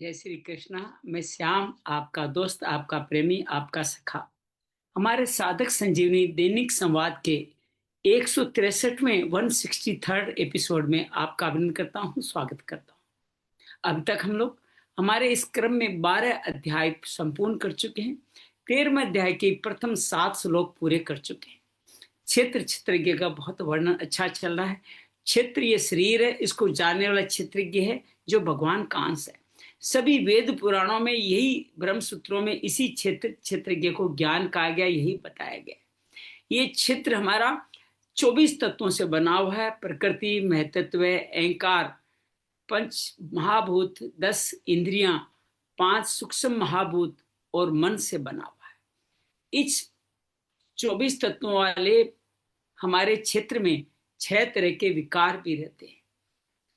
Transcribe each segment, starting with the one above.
जय श्री कृष्णा। मैं श्याम, आपका दोस्त, आपका प्रेमी, आपका सखा। हमारे साधक संजीवनी दैनिक संवाद के 163वें 163rd एपिसोड में आपका अभिनंदन करता हूँ, स्वागत करता हूँ। अब तक हम लोग हमारे इस क्रम में 12 अध्याय संपूर्ण कर चुके हैं। 13वें अध्याय के प्रथम 7 श्लोक पूरे कर चुके हैं। क्षेत्रज्ञ का बहुत वर्णन अच्छा चल रहा है। क्षेत्र ये शरीर है, इसको जानने वाला क्षेत्रज्ञ है जो भगवान का अंश है। सभी वेद पुराणों में यही, ब्रह्म सूत्रों में इसी क्षेत्रज्ञ को ज्ञान कहा गया, यही बताया गया। ये क्षेत्र हमारा 24 तत्वों से बना हुआ है। प्रकृति, महतत्व, अहंकार, पंच महाभूत, 10 इंद्रियां, 5 सूक्ष्म महाभूत और मन से बना हुआ है। इस 24 तत्वों वाले हमारे क्षेत्र में 6 तरह के विकार भी रहते हैं।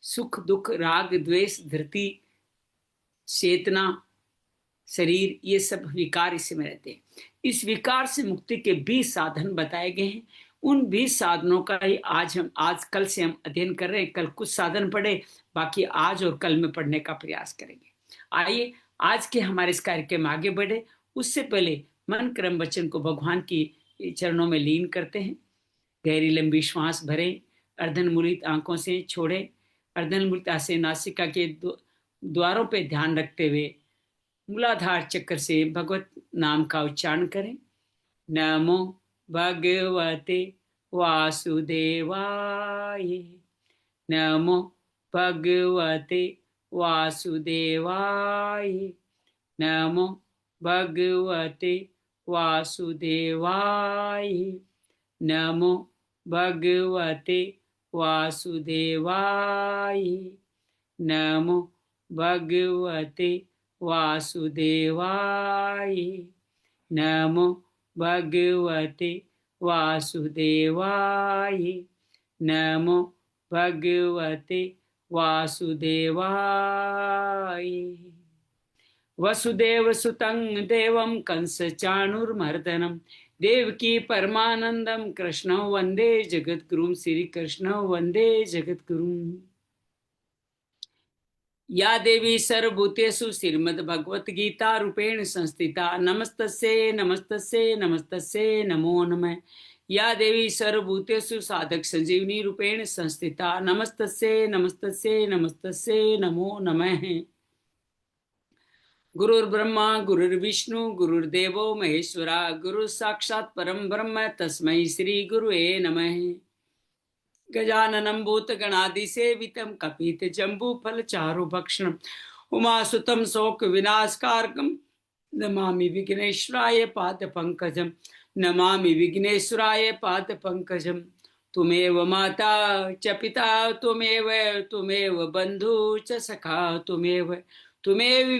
सुख, दुख, राग, द्वेष, धृति, चेतना, शरीर, ये सब विकार इसमें रहते हैं। इस विकार से मुक्ति के 20 साधन बताए गए हैं। उन 20 साधनों का ही आज कल से हम अध्ययन कर रहे हैं। कल कुछ साधन पढ़े, बाकी आज और कल में पढ़ने का प्रयास करेंगे। आइए आज के हमारे इस कार्यक्रम में आगे बढ़े। उससे पहले मन क्रम वचन को भगवान की चरणों में लीन करते हैं। गहरी लंबी श्वास भरें, अर्धनमुलित आंखों से छोड़ें। अर्धनमुलित से नासिका के द्वारों पे ध्यान रखते हुए मूलाधार चक्र से भगवत नाम का उच्चारण करें। नमो भगवते वासुदेवाय, नमो भगवते वासुदेवाय, नमो भगवते वासुदेवाय, नमो भगवते वासुदेवाय, नमो भगवते वासुदेवाय, नमो भगवते वासुदेवाय, नमो भगवते वासुदेवाय। वसुदेव सुतं देवं कंस चाणूरमर्दनं देवकी परमानंदम कृष्ण वंदे जगद्गुरुं। श्री कृष्ण वंदे जगद्गुरुं। या देवी सर्वभूतेषु श्रीमद्भगवत गीता रूपेण संस्थिता नमस्तस्यै नमस्तस्यै नमस्तस्यै नमो नमः। या देवी सर्वभूतेषु साधक संजीवनी रूपेण संस्थिता नमस्तस्यै नमस्तस्यै नमस्तस्यै नमो नमः। गुरुर्ब्रह्मा गुरुर्विष्णु गुरुर्देवो महेश्वरा, गुरु साक्षात् परम ब्रह्म तस्मै श्री गुरुवे नमः। गजाननं भूतगणादिसेवितं कपितजम्बूफलचारुभक्षणं उमासुतं शोकविनाशकारकं नमामि विघ्नेश्वराय पादपङ्कजं, नमामि विघ्नेश्वराय पादपङ्कजं। तुमेव माता च पिता तुमेव बन्धु च सखा तुमेव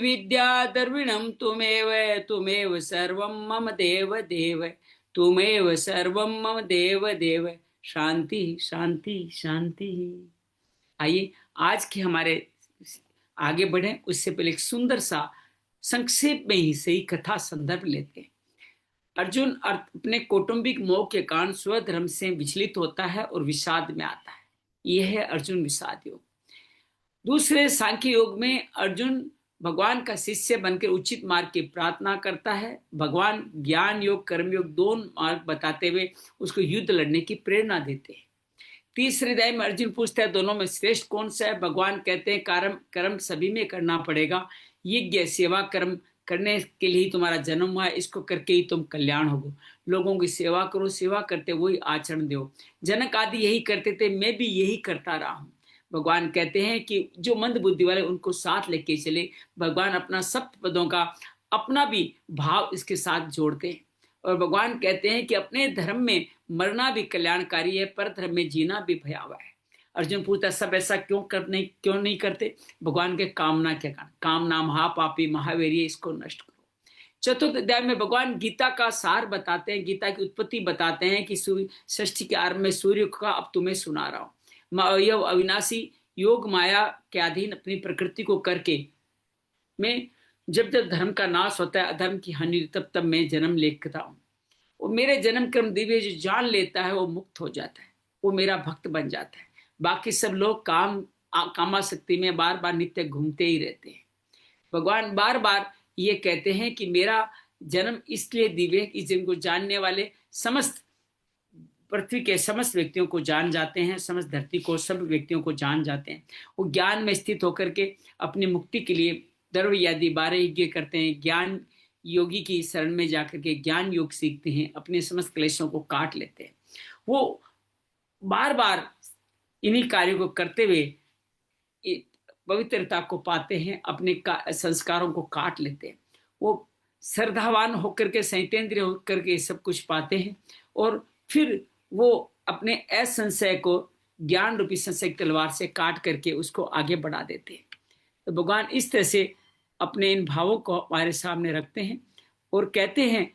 विद्या द्रविणं तुमेव सर्वं मम देव तुमेव सर्वं मम देव। शांति शांति शांति। आइए आज के हमारे आगे बढ़े उससे पहले एक सुंदर सा संक्षेप में ही सही कथा संदर्भ लेते हैं। अर्जुन अपने कौटुंबिक मोह के कारण स्वधर्म से विचलित होता है और विषाद में आता है। यह है अर्जुन विषाद योग। दूसरे सांख्य योग में अर्जुन भगवान का शिष्य बनकर उचित मार्ग की प्रार्थना करता है। भगवान ज्ञान योग कर्म योग दोनों मार्ग बताते हुए उसको युद्ध लड़ने की प्रेरणा देते हैं। तीसरे अध्याय में अर्जुन पूछता है दोनों में श्रेष्ठ कौन सा है। भगवान कहते हैं कर्म सभी में करना पड़ेगा। यज्ञ सेवा कर्म करने के लिए ही तुम्हारा जन्म हुआ है, इसको करके ही तुम कल्याण होगो। लोगों की सेवा करो, सेवा करते वही आचरण दो। जनक आदि यही करते थे, मैं भी यही करता रहा हूं। भगवान कहते हैं कि जो मंद बुद्धि वाले उनको साथ लेके चले। भगवान अपना सप्त पदों का अपना भी भाव इसके साथ जोड़ते हैं। और भगवान कहते हैं कि अपने धर्म में मरना भी कल्याणकारी है, पर धर्म में जीना भी भयावह है। अर्जुन पूछता सब ऐसा क्यों नहीं करते। भगवान के कामना के कारण, कामना महापापी महावीर्य, इसको नष्ट करो। चतुर्थ अध्याय में भगवान गीता का सार बताते हैं, गीता की उत्पत्ति बताते हैं कि षष्ठी के आरंभ में सूर्य का अब तुम्हें सुना रहा हूं। यह अविनाशी योग माया के अधीन अपनी प्रकृति को करके मैं जब धर्म का नाश होता है, अधर्म की हानि, तब मैं जन्म लेता हूँ। वो मेरे जन्म कर्म दिव्य जो जान लेता है वो मुक्त हो जाता है, वो मेरा भक्त बन जाता है। बाकी सब लोग कामासक्ति में बार बार नित्य घूमते ही रहते हैं। भगवान बार बार ये कहते हैं कि मेरा जन्म इसलिए दिव्य कि जिनको जानने वाले समस्त पृथ्वी के समस्त व्यक्तियों को जान जाते हैं, समस्त धरती को सब व्यक्तियों को जान जाते हैं। वो ज्ञान में स्थित होकर के अपनी मुक्ति के लिए द्रव्य आदि 12 यज्ञ करते हैं, ज्ञान योगी की शरण में जाकर के ज्ञान योग सीखते हैं, अपने समस्त क्लेशों को काट लेते हैं। वो बार बार इन्हीं कार्यों को करते हुए पवित्रता को पाते हैं, अपने संस्कारों को काट लेते हैं। वो श्रद्धावान होकर के संयतेंद्रिय होकर के सब कुछ पाते हैं और फिर वो अपने असंशय को ज्ञान रूपी संशय की तलवार से काट करके उसको आगे बढ़ा देते हैं। तो भगवान इस तरह से अपने इन भावों को हमारे सामने रखते हैं और कहते हैं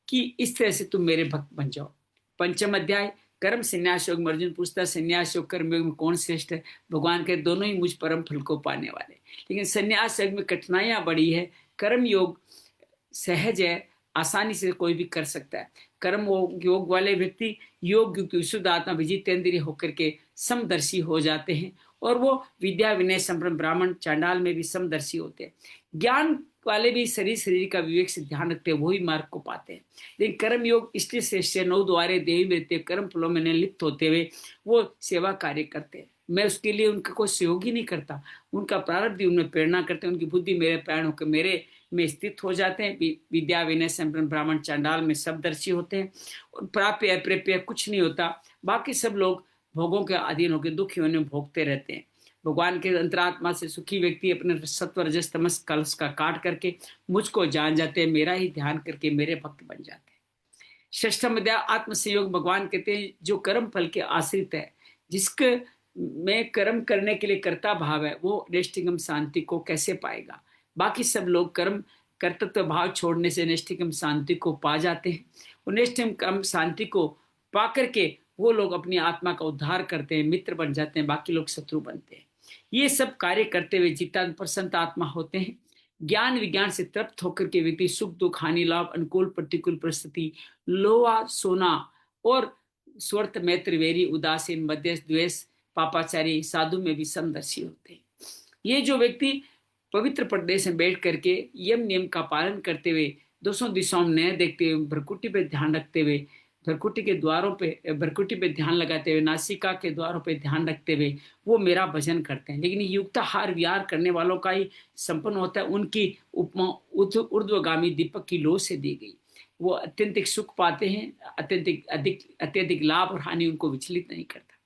कि इस तरह से तुम मेरे भक्त बन जाओ। पंचम अध्याय कर्म संन्यास योग में अर्जुन पूछता संन्यास योग कर्म योग में कौन श्रेष्ठ है? भगवान के दोनों ही मुझ परम फल को पाने वाले, लेकिन संन्यास योग में कठिनाइयां बड़ी है। कर्म योग सहज है, आसानी से कोई भी कर सकता है। कर्म योग वाले व्यक्ति योग की शुद्ध आत्मा विजितेंद्रिय होकर के समदर्शी हो जाते हैं और वो विद्या विनय संपन्न ब्राह्मण चांडाल में भी समदर्शी होते हैं। ज्ञान वाले भी शरीर का विवेक से ध्यान रखते हैं, वही मार्ग को पाते हैं। लेकिन कर्म योग इसलिए श्रेष्ठ है, 9 द्वारे देवी में रहते कर्म फलों में लिप्त होते हुए वो सेवा कार्य करते हैं। मैं उसके लिए उनका कोई सहयोग ही नहीं करता, उनका प्रारब्ध ही उनमें प्रेरणा करते हैं, उनकी बुद्धि मेरे प्राण होकर मेरे में स्थित हो जाते हैं। विद्या विनय संपन्न ब्राह्मण चांडाल में सबदर्शी होते हैं और प्राप्य अप्राप्य कुछ नहीं होता। बाकी सब लोग भोगों के अधीन होकर दुखी होने भोगते रहते हैं। भगवान के अंतरात्मा से सुखी व्यक्ति अपने सत्व रजस तमस कलश का काट करके मुझको जान जाते हैं, मेरा ही ध्यान करके मेरे भक्त बन जाते हैं। षष्ठम अध्याय आत्म संयोग भगवान कहते हैं जो कर्म फल के आश्रित है, जिसके में कर्म करने के लिए कर्ता भाव है, वो नैष्ठिकम शांति को कैसे पाएगा? बाकी सब लोग कर्म कर्तृत्व भाव छोड़ने से नैष्ठिकम शांति को पा जाते हैं और नैष्ठिकम शांति को पा करके वो लोग अपनी आत्मा का उद्धार करते हैं, मित्र बन जाते हैं, बाकी लोग शत्रु बनते हैं। ये सब कार्य करते हुए जितना प्रसन्न आत्मा होते हैं। ज्ञान विज्ञान से तृप्त होकर के व्यक्ति सुख दुख हानि लाभ अनुकूल प्रतिकूल परिस्थिति लोहा सोना और स्वर्थ मैत्र वेरी उदासीन मध्यस्थ द्वेष पापाचारी साधु में भी समदर्शी होते हैं। ये जो व्यक्ति पवित्र प्रदेश में बैठ करके यम नियम का पालन करते हुए दोनों दिशाओं में नए देखते हुए भ्रकुटी पे ध्यान रखते हुए भ्रकुटी के द्वारों पे भ्रकुटी पे ध्यान लगाते हुए नासिका के द्वारों पे ध्यान रखते हुए वो मेरा भजन करते हैं। लेकिन युक्ताहार विहार करने वालों का ही संपन्न होता है। उनकी उपमा ऊर्ध्वगामी दीपक की लो से दी गई। वो अत्यंतिक सुख पाते हैं, अत्यधिक लाभ और हानि उनको विचलित नहीं करता।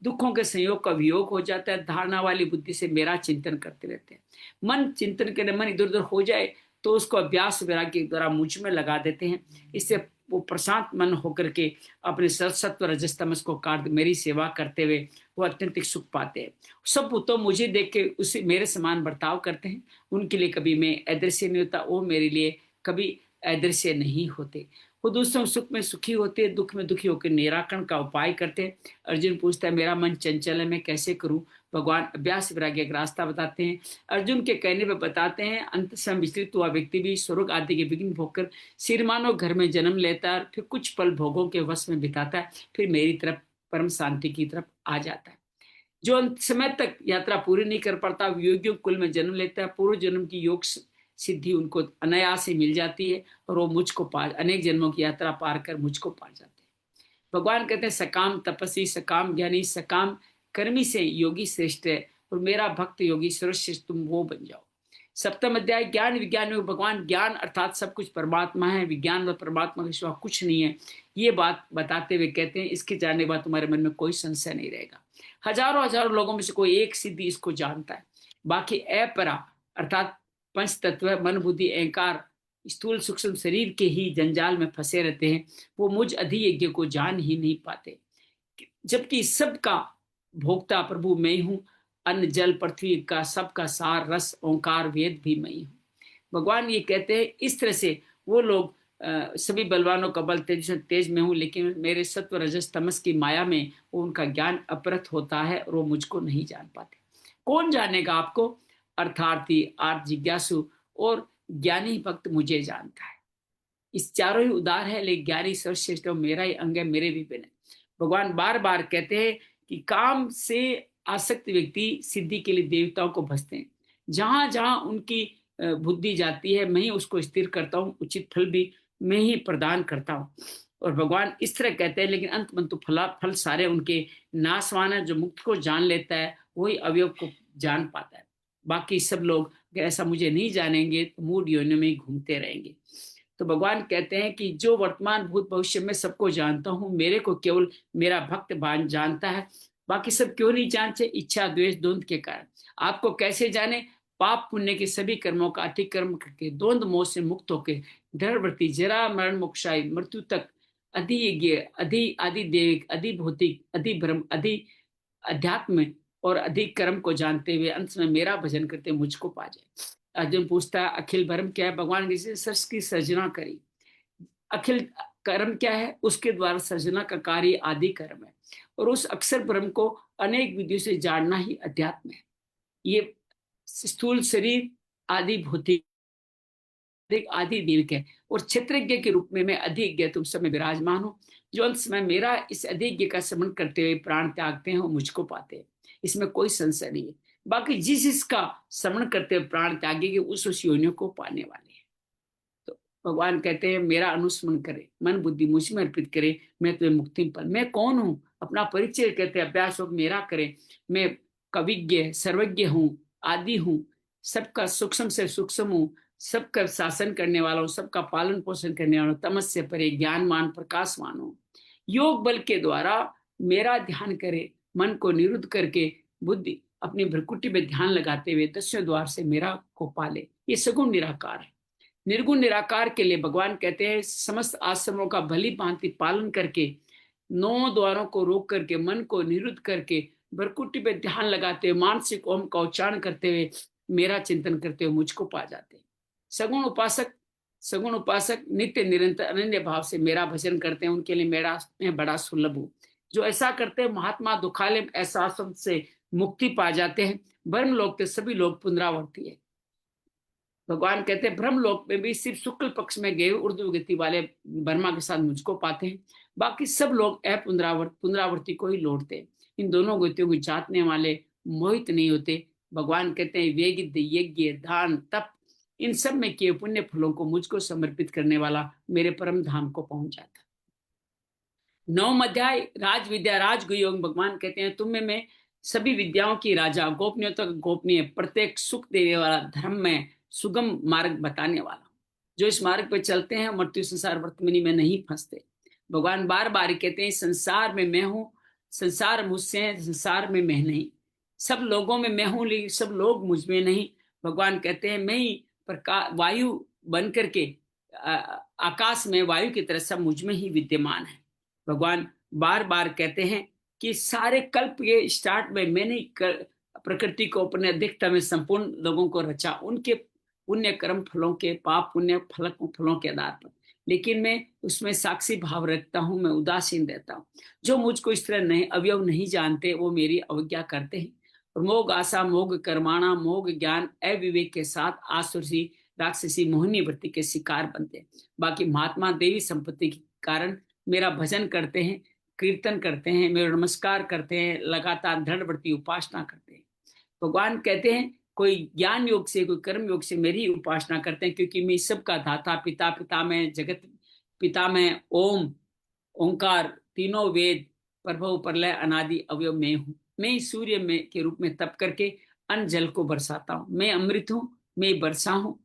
दुखों के संयोग का वियोग हो जाता है। धारणा वाली बुद्धि से मेरा चिंतन करते रहते हैं। मन चिंतन के मन इधर उधर हो जाए तो उसको अभ्यास वैराग्य के द्वारा मुझ में लगा देते हैं। इससे वो प्रशांत मन होकर के अपने सत्व रजस तमस को काट मेरी सेवा करते हुए वो अत्यंतिक सुख पाते हैं। सब तो मुझे देख के उसे मेरे समान बर्ताव करते हैं। उनके लिए कभी मैं अदृश्य नहीं होता, वो मेरे लिए कभी अदृश्य नहीं होते। वो दूसरों सुख में सुखी होते हैं, दुख में दुखी होकर निराकरण का उपाय करते हैं। अर्जुन पूछता है मेरा मन चंचल है, मैं कैसे करूं? भगवान अभ्यास वैराग्य का रास्ता बताते हैं। अर्जुन के कहने पर बताते हैं अंत समय विचलित हुआ व्यक्ति भी स्वर्ग आदि के विघ्न भोगकर सिरमानव घर में जन्म लेता है, फिर कुछ पल भोगों के वश में बिताता है, फिर मेरी तरफ परम शांति की तरफ आ जाता है। जो अंत समय तक यात्रा पूरी नहीं कर पाता योगियों कुल में जन्म लेता है, पूर्व जन्म की योग सिद्धि उनको अनायास ही मिल जाती है और वो मुझको पार अनेक जन्मों की यात्रा पार कर मुझको पा जाते हैं। भगवान कहते हैं सकाम तपस्वी सकाम ज्ञानी सकाम कर्मी से योगी श्रेष्ठ है और मेरा भक्त योगी सर्वश्रेष्ठ, तुम वो बन जाओ। सप्तम अध्याय ज्ञान विज्ञान में भगवान ज्ञान अर्थात सब कुछ परमात्मा है, विज्ञान व परमात्मा के सिवा कुछ नहीं है, ये बात बताते हुए कहते हैं इसके जानने के बाद तुम्हारे मन में कोई संशय नहीं रहेगा। हजारों लोगों में से कोई एक सिद्धि इसको जानता है, बाकी अपरा अर्थात पंच तत्व मन बुद्धि अहंकार स्थूल सूक्ष्म शरीर के ही जंजाल में फंसे रहते हैं। वो मुझ अधियज्ञ को जान ही नहीं पाते, जबकि सबका भोक्ता प्रभु मैं ही हूं। अन्न जल पृथ्वी का सबका सार रस ओंकार वेद भी मैं ही हूं। भगवान ये कहते हैं इस तरह से वो लोग सभी बलवानों का बल तेज में हूं, लेकिन मेरे सत्व रजस तमस की माया में वो उनका ज्ञान अपरत होता है और वो मुझको नहीं जान पाते। कौन जानेगा आपको? अर्थार्थी आर्थ जिज्ञासु और ज्ञानी भक्त मुझे जानता है। इस चारों ही उदार है, लेकिन ज्ञानी सर्वश्रेष्ठ मेरा ही अंग है, मेरे भी बिन। भगवान बार बार कहते हैं कि काम से आसक्त व्यक्ति सिद्धि के लिए देवताओं को भजते हैं, जहां जहां उनकी बुद्धि जाती है, मैं ही उसको स्थिर करता हूँ, उचित फल भी मैं ही प्रदान करता हूँ। और भगवान इस तरह कहते हैं, लेकिन अंत में तो फल सारे उनके नाशवान है। जो मुक्त को जान लेता है वही अवयव को जान पाता है। बाकी सब लोग ऐसा मुझे नहीं जानेंगे तो मूढ़ योनियों में ही घूमते रहेंगे। तो भगवान कहते हैं कि जो वर्तमान भूत भविष्य में सबको जानता हूँ, मेरे को केवल मेरा भक्त जानता है। बाकी सब क्यों नहीं जानते? इच्छा द्वेष द्वंद के कारण। आपको कैसे जाने? पाप पुण्य के सभी कर्मों का अतिक्रम करके द्वंद मोह से मुक्त होकर दृढ़व्रति जरा मरण मोक्षाई मृत्यु तक अधि यज्ञ अधि आदि देविक अधि भौतिक अधि ब्रह्म अधि अध्यात्म और अधिक कर्म को जानते हुए अंत में मेरा भजन करते मुझको पा जाए। अर्जुन पूछता है अखिल भरम क्या है? भगवान किसी सर्ष की सर्जना करी। अखिल कर्म क्या है? उसके द्वारा सर्जना का कार्य आदि कर्म है। और उस अक्षर ब्रह्म को अनेक विधियों से जानना ही अध्यात्म है। ये स्थूल शरीर आदि भौतिक आदि देविक है। और क्षेत्रज्ञ के रूप में मैं अधिज्ञ तुम सब में विराजमान हूँ। जो अंत समय मेरा इस अधिज्ञ का स्मरण करते हुए प्राण त्यागते हैं वो मुझको पाते हैं, इसमें कोई संशय नहीं है। बाकी जिस इसका स्मरण करते हुए प्राण त्यागेंगे उस योनियों को पाने वाले हैं। तो भगवान कहते हैं मेरा अनुस्मरण करे, मन बुद्धि मुझ में अर्पित करे, मैं तुम्हें मुक्ति पर। मैं कौन हूँ? अपना परिचय कहते हैं अभ्यास योग मेरा करे। मैं कविज्ञ सर्वज्ञ हूँ, आदि हूँ, सबका सूक्ष्म से सूक्ष्म हूँ, सबका शासन करने वाला हूँ, सबका पालन पोषण करने वाला हूँ, तमस्य परे ज्ञानमान प्रकाशमान हूँ। योग बल के द्वारा मेरा ध्यान करे, मन को निरुद्ध करके बुद्धि अपनी भ्रकुटी में ध्यान लगाते हुए दस्यों द्वार से मेरा को पाले। ये सगुण निराकार है। निर्गुण निराकार के लिए भगवान कहते हैं समस्त आश्रमों का भली भांति पालन करके, नौ द्वारों को रोक करके, मन को निरुद्ध करके, भ्रकुटी पे ध्यान लगाते हुए, मानसिक ओम का उच्चारण करते हुए, मेरा चिंतन करते हुए मुझको पा जाते हैं। सगुण उपासक नित्य निरंतर अनन्य भाव से मेरा भजन करते हैं, उनके लिए मेरा मैं बड़ा सुलभ हूँ। जो ऐसा करते हैं महात्मा दुखालय एहसास से मुक्ति पा जाते हैं। ब्रह्म लोक के सभी लोग पुनरावर्ती है। भगवान कहते हैं ब्रह्म लोक में भी सिर्फ शुक्ल पक्ष में गए ऊर्ध्व गति वाले ब्रह्मा के साथ मुझको पाते हैं। बाकी सब लोग पुनरावर्ती को ही लौटते हैं। इन दोनों गतियों को जातने वाले मोहित नहीं होते। भगवान कहते हैं वेद यज्ञ दान तप इन सब में किए पुण्य फलों को मुझको समर्पित करने वाला मेरे परम धाम को पहुंच जाता। 9 अध्याय राज विद्या राजगुह योग। भगवान कहते हैं तुम में मैं सभी विद्याओं की राजा, गोपनीय तक गोपनीय, प्रत्येक सुख देने वाला, धर्म में सुगम मार्ग बताने वाला। जो इस मार्ग पर चलते हैं मृत्यु संसार वर्तमानी में नहीं फंसते। भगवान बार बार कहते हैं संसार में मैं हूँ, संसार मुझसे है, संसार में मैं नहीं। सब लोगों में मैं हूँ लेकिन सब लोग मुझ में नहीं। भगवान कहते हैं मैं ही प्रकाश वायु बन करके आकाश में वायु की तरह सब मुझ में ही विद्यमान है। भगवान बार बार कहते हैं कि सारे कल्प के स्टार्ट में मैंने प्रकृति को अपने अधिकता में संपूर्ण लोगों को रचा, उनके पुण्य कर्म फलों के, पाप पुण्य फलों के आधार पर। लेकिन मैं उसमें साक्षी भाव रखता हूं, मैं उदासीन रहता हूं। जो मुझको इस तरह नहीं अवयव नहीं जानते वो मेरी अवज्ञा करते हैं। और मोग आशा मोग कर्माणा मोग ज्ञान अविवेक के साथ आसुरी राक्षसी मोहिनी वृत्ति के शिकार बनते हैं। बाकी महात्मा देवी संपत्ति के कारण मेरा भजन करते हैं, कीर्तन करते हैं, मेरा नमस्कार करते हैं, लगातार दृढ़व्रती उपासना करते हैं। भगवान कहते हैं कोई ज्ञान योग से कोई कर्म योग से मेरी उपासना करते हैं, क्योंकि मैं सबका दाता, पिता, पिता में जगत, पिता में ओम ओंकार, तीनों वेद, प्रभव प्रलय अनादि अवयव में हूँ। मैं सूर्य में के रूप में तप करके अन्न जल को बरसाता हूँ। मैं अमृत हूँ, मैं वर्षा हूँ,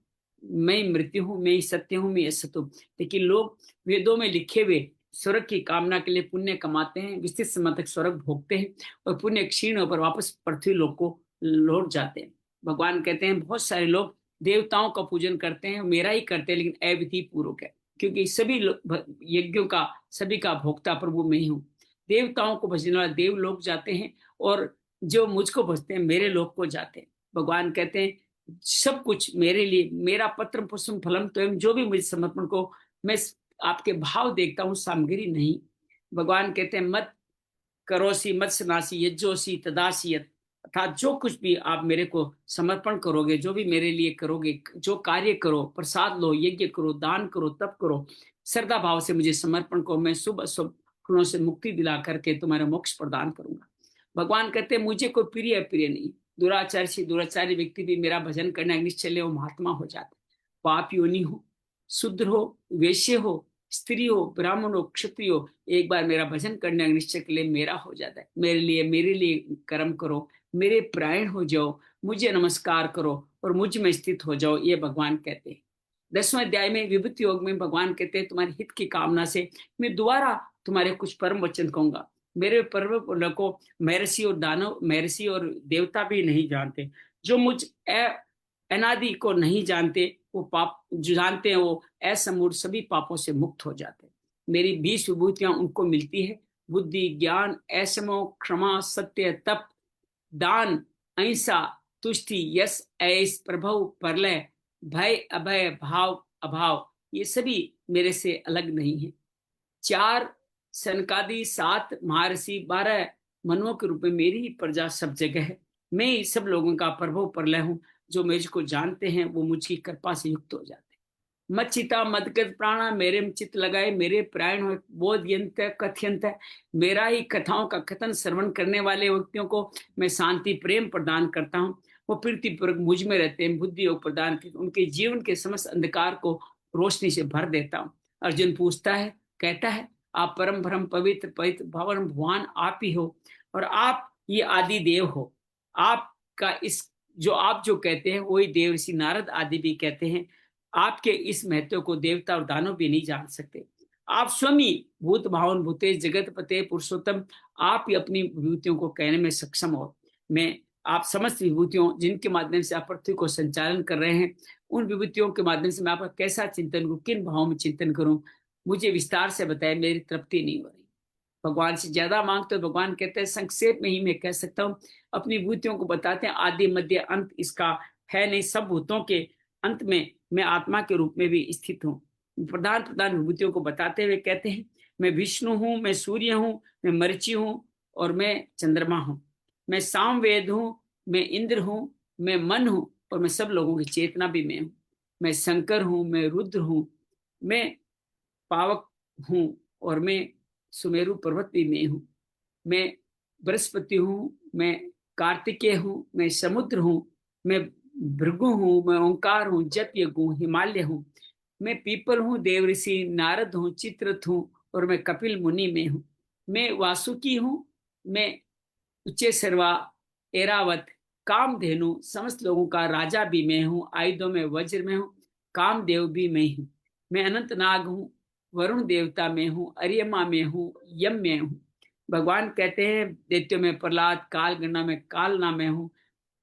मैं मृत्यु हूँ, मैं सत्य हूँ, मैं असत हूँ। लेकिन लोग वेदों में लिखे हुए स्वर्ग की कामना के लिए पुण्य कमाते हैं, विस्तृत समय तक स्वर्ग भोगते हैं और पुण्य क्षीण होकर वापस पृथ्वी लोक को लौट जाते हैं। भगवान कहते हैं बहुत सारे लोग देवताओं का पूजन करते हैं, मेरा ही करते हैं, लेकिन अविधि पूर्वक है, क्योंकि सभी यज्ञों का सभी का भोक्ता प्रभु मैं ही हूँ। देवताओं को भजने वाले देव लोग जाते हैं और जो मुझको भजते हैं मेरे लोक को जाते हैं। भगवान कहते हैं सब कुछ मेरे लिए, मेरा पत्र पुष्पम फलम तो जो भी मुझे समर्पण को, मैं आपके भाव देखता हूँ, सामग्री नहीं। भगवान कहते हैं मत करोसी मत सनासी यज्जोसी तदासियत, अर्थात जो कुछ भी आप मेरे को समर्पण करोगे, जो भी मेरे लिए करोगे, जो कार्य करो, प्रसाद लो, यज्ञ करो, दान करो, तप करो, श्रद्धा भाव से मुझे समर्पण को, मैं शुभ अशुभ फलों से मुक्ति दिला करके तुम्हारा मोक्ष प्रदान करूंगा। भगवान कहते हैं मुझे कोई प्रिय अप्रिय नहीं, दुराचारी व्यक्ति भी मेरा भजन करने का निश्चय ले वो महात्मा हो जाता है। पाप योनि हो, शूद्र हो, वैश्य हो, स्त्री हो, ब्राह्मण हो, क्षत्रिय हो, एक बार मेरा भजन करने का निश्चय के लिए मेरा हो जाता है। मेरे लिए कर्म करो, मेरे प्राण हो जाओ, मुझे नमस्कार करो और मुझ में स्थित हो जाओ, ये भगवान कहते हैं। 10वें अध्याय में विभूति योग में भगवान कहते हैं तुम्हारे हित की कामना से मैं दोबारा तुम्हारे कुछ परम वचन कहूंगा। मेरे पर्व को महर्षि और देवता भी नहीं जानते। जो मुझ अनादि को नहीं जानते वो पाप, जो जानते हैं वो असमूढ़ सभी पापों से मुक्त हो जाते हैं। मेरी 20 विभूतियां उनको मिलती है, बुद्धि, ज्ञान, असमोह, क्षमा, सत्य, तप, दान, अहिंसा, तुष्टि, यश, ऐस, प्रभव, प्रलय, भय, अभय, भाव, अभाव, ये सभी मेरे से अलग नहीं है। 4 सनकादि, 7 महर्षि, 12 मनुओं के रूप में मेरी ही प्रजा सब जगह है। मैं ही सब लोगों का प्रभव प्रलय हूँ। जो मुझको जानते हैं वो मुझकी कृपा से युक्त हो जाते हैं। मत चिता मदगत प्राणा, मेरे में चित्त लगाए, मेरे प्राण हो बोधयंत कथयंत। मेरा ही कथाओं का कथन श्रवण करने वाले व्यक्तियों को मैं शांति प्रेम प्रदान करता हूँ। वो प्रीतिपूर्वक मुझ में रहते हैं, बुद्धि योग प्रदान करके उनके जीवन के समस्त अंधकार को रोशनी से भर देता हूँ। अर्जुन पूछता है, कहता है आप परम भरम पवित्र पवित्र भवन भगवान आप ही हो और आप ये आदि देव हो। आपका इस जो आप जो कहते हैं वही देव ऋषि नारद आदि भी कहते हैं। आपके इस महत्व को देवता और दानव भी नहीं जान सकते। आप स्वयं ही भूत भावन भूते जगत पते पुरुषोत्तम, आप ही अपनी विभूतियों को कहने में सक्षम हो। मैं आप समस्त विभूतियों जिनके माध्यम से आप पृथ्वी को संचालन कर रहे हैं, उन विभूतियों के माध्यम से मैं आपका कैसा चिंतन करूं, किन भावों में चिंतन करूं, मुझे विस्तार से बताए, मेरी तृप्ति नहीं हो रही। भगवान से ज्यादा मांगते तो भगवान कहते हैं संक्षेप में ही मैं कह सकता हूँ। अपनी भूतियों को बताते हैं, आदि मध्य अंत इसका है नहीं। सब भूतों के अंत में मैं आत्मा के रूप में भी स्थित हूँ। प्रधान प्रधान विभूतियों को बताते हुए कहते हैं मैं विष्णु हूँ, मैं सूर्य हूँ, मैं मरीचि हूँ और मैं चंद्रमा हूँ। मैं सामवेद हूँ, मैं इंद्र हूँ, मैं मन हूँ और मैं सब लोगों की चेतना भी मैं हूँ। मैं शंकर हूँ, मैं रुद्र हूँ, मैं पावक हूँ और मैं सुमेरु पर्वत भी मैं हूँ। मैं बृहस्पति हूँ, मैं कार्तिकेय हूँ, मैं समुद्र हूँ, मैं भृगु हूँ, मैं ओंकार हूँ, जप यज्ञ हूँ, हिमालय हूँ। मैं पीपल हूँ, देव ऋषि नारद हूँ, चित्ररथ हूँ और मैं कपिल मुनि में हूँ। मैं वासुकी हूँ, मैं उच्चे सर्वा, एरावत, कामधेनु, समस्त लोगों का राजा भी मैं हूँ। आयुधों में वज्र में हूँ, कामदेव भी मैं हूँ। मैं अनंत नाग हूँ, वरुण देवता में हूँ, अरियमा में हूँ, यम में हूँ। भगवान कहते हैं दैत्यों में प्रहलाद, काल गणना में कालना में हूँ,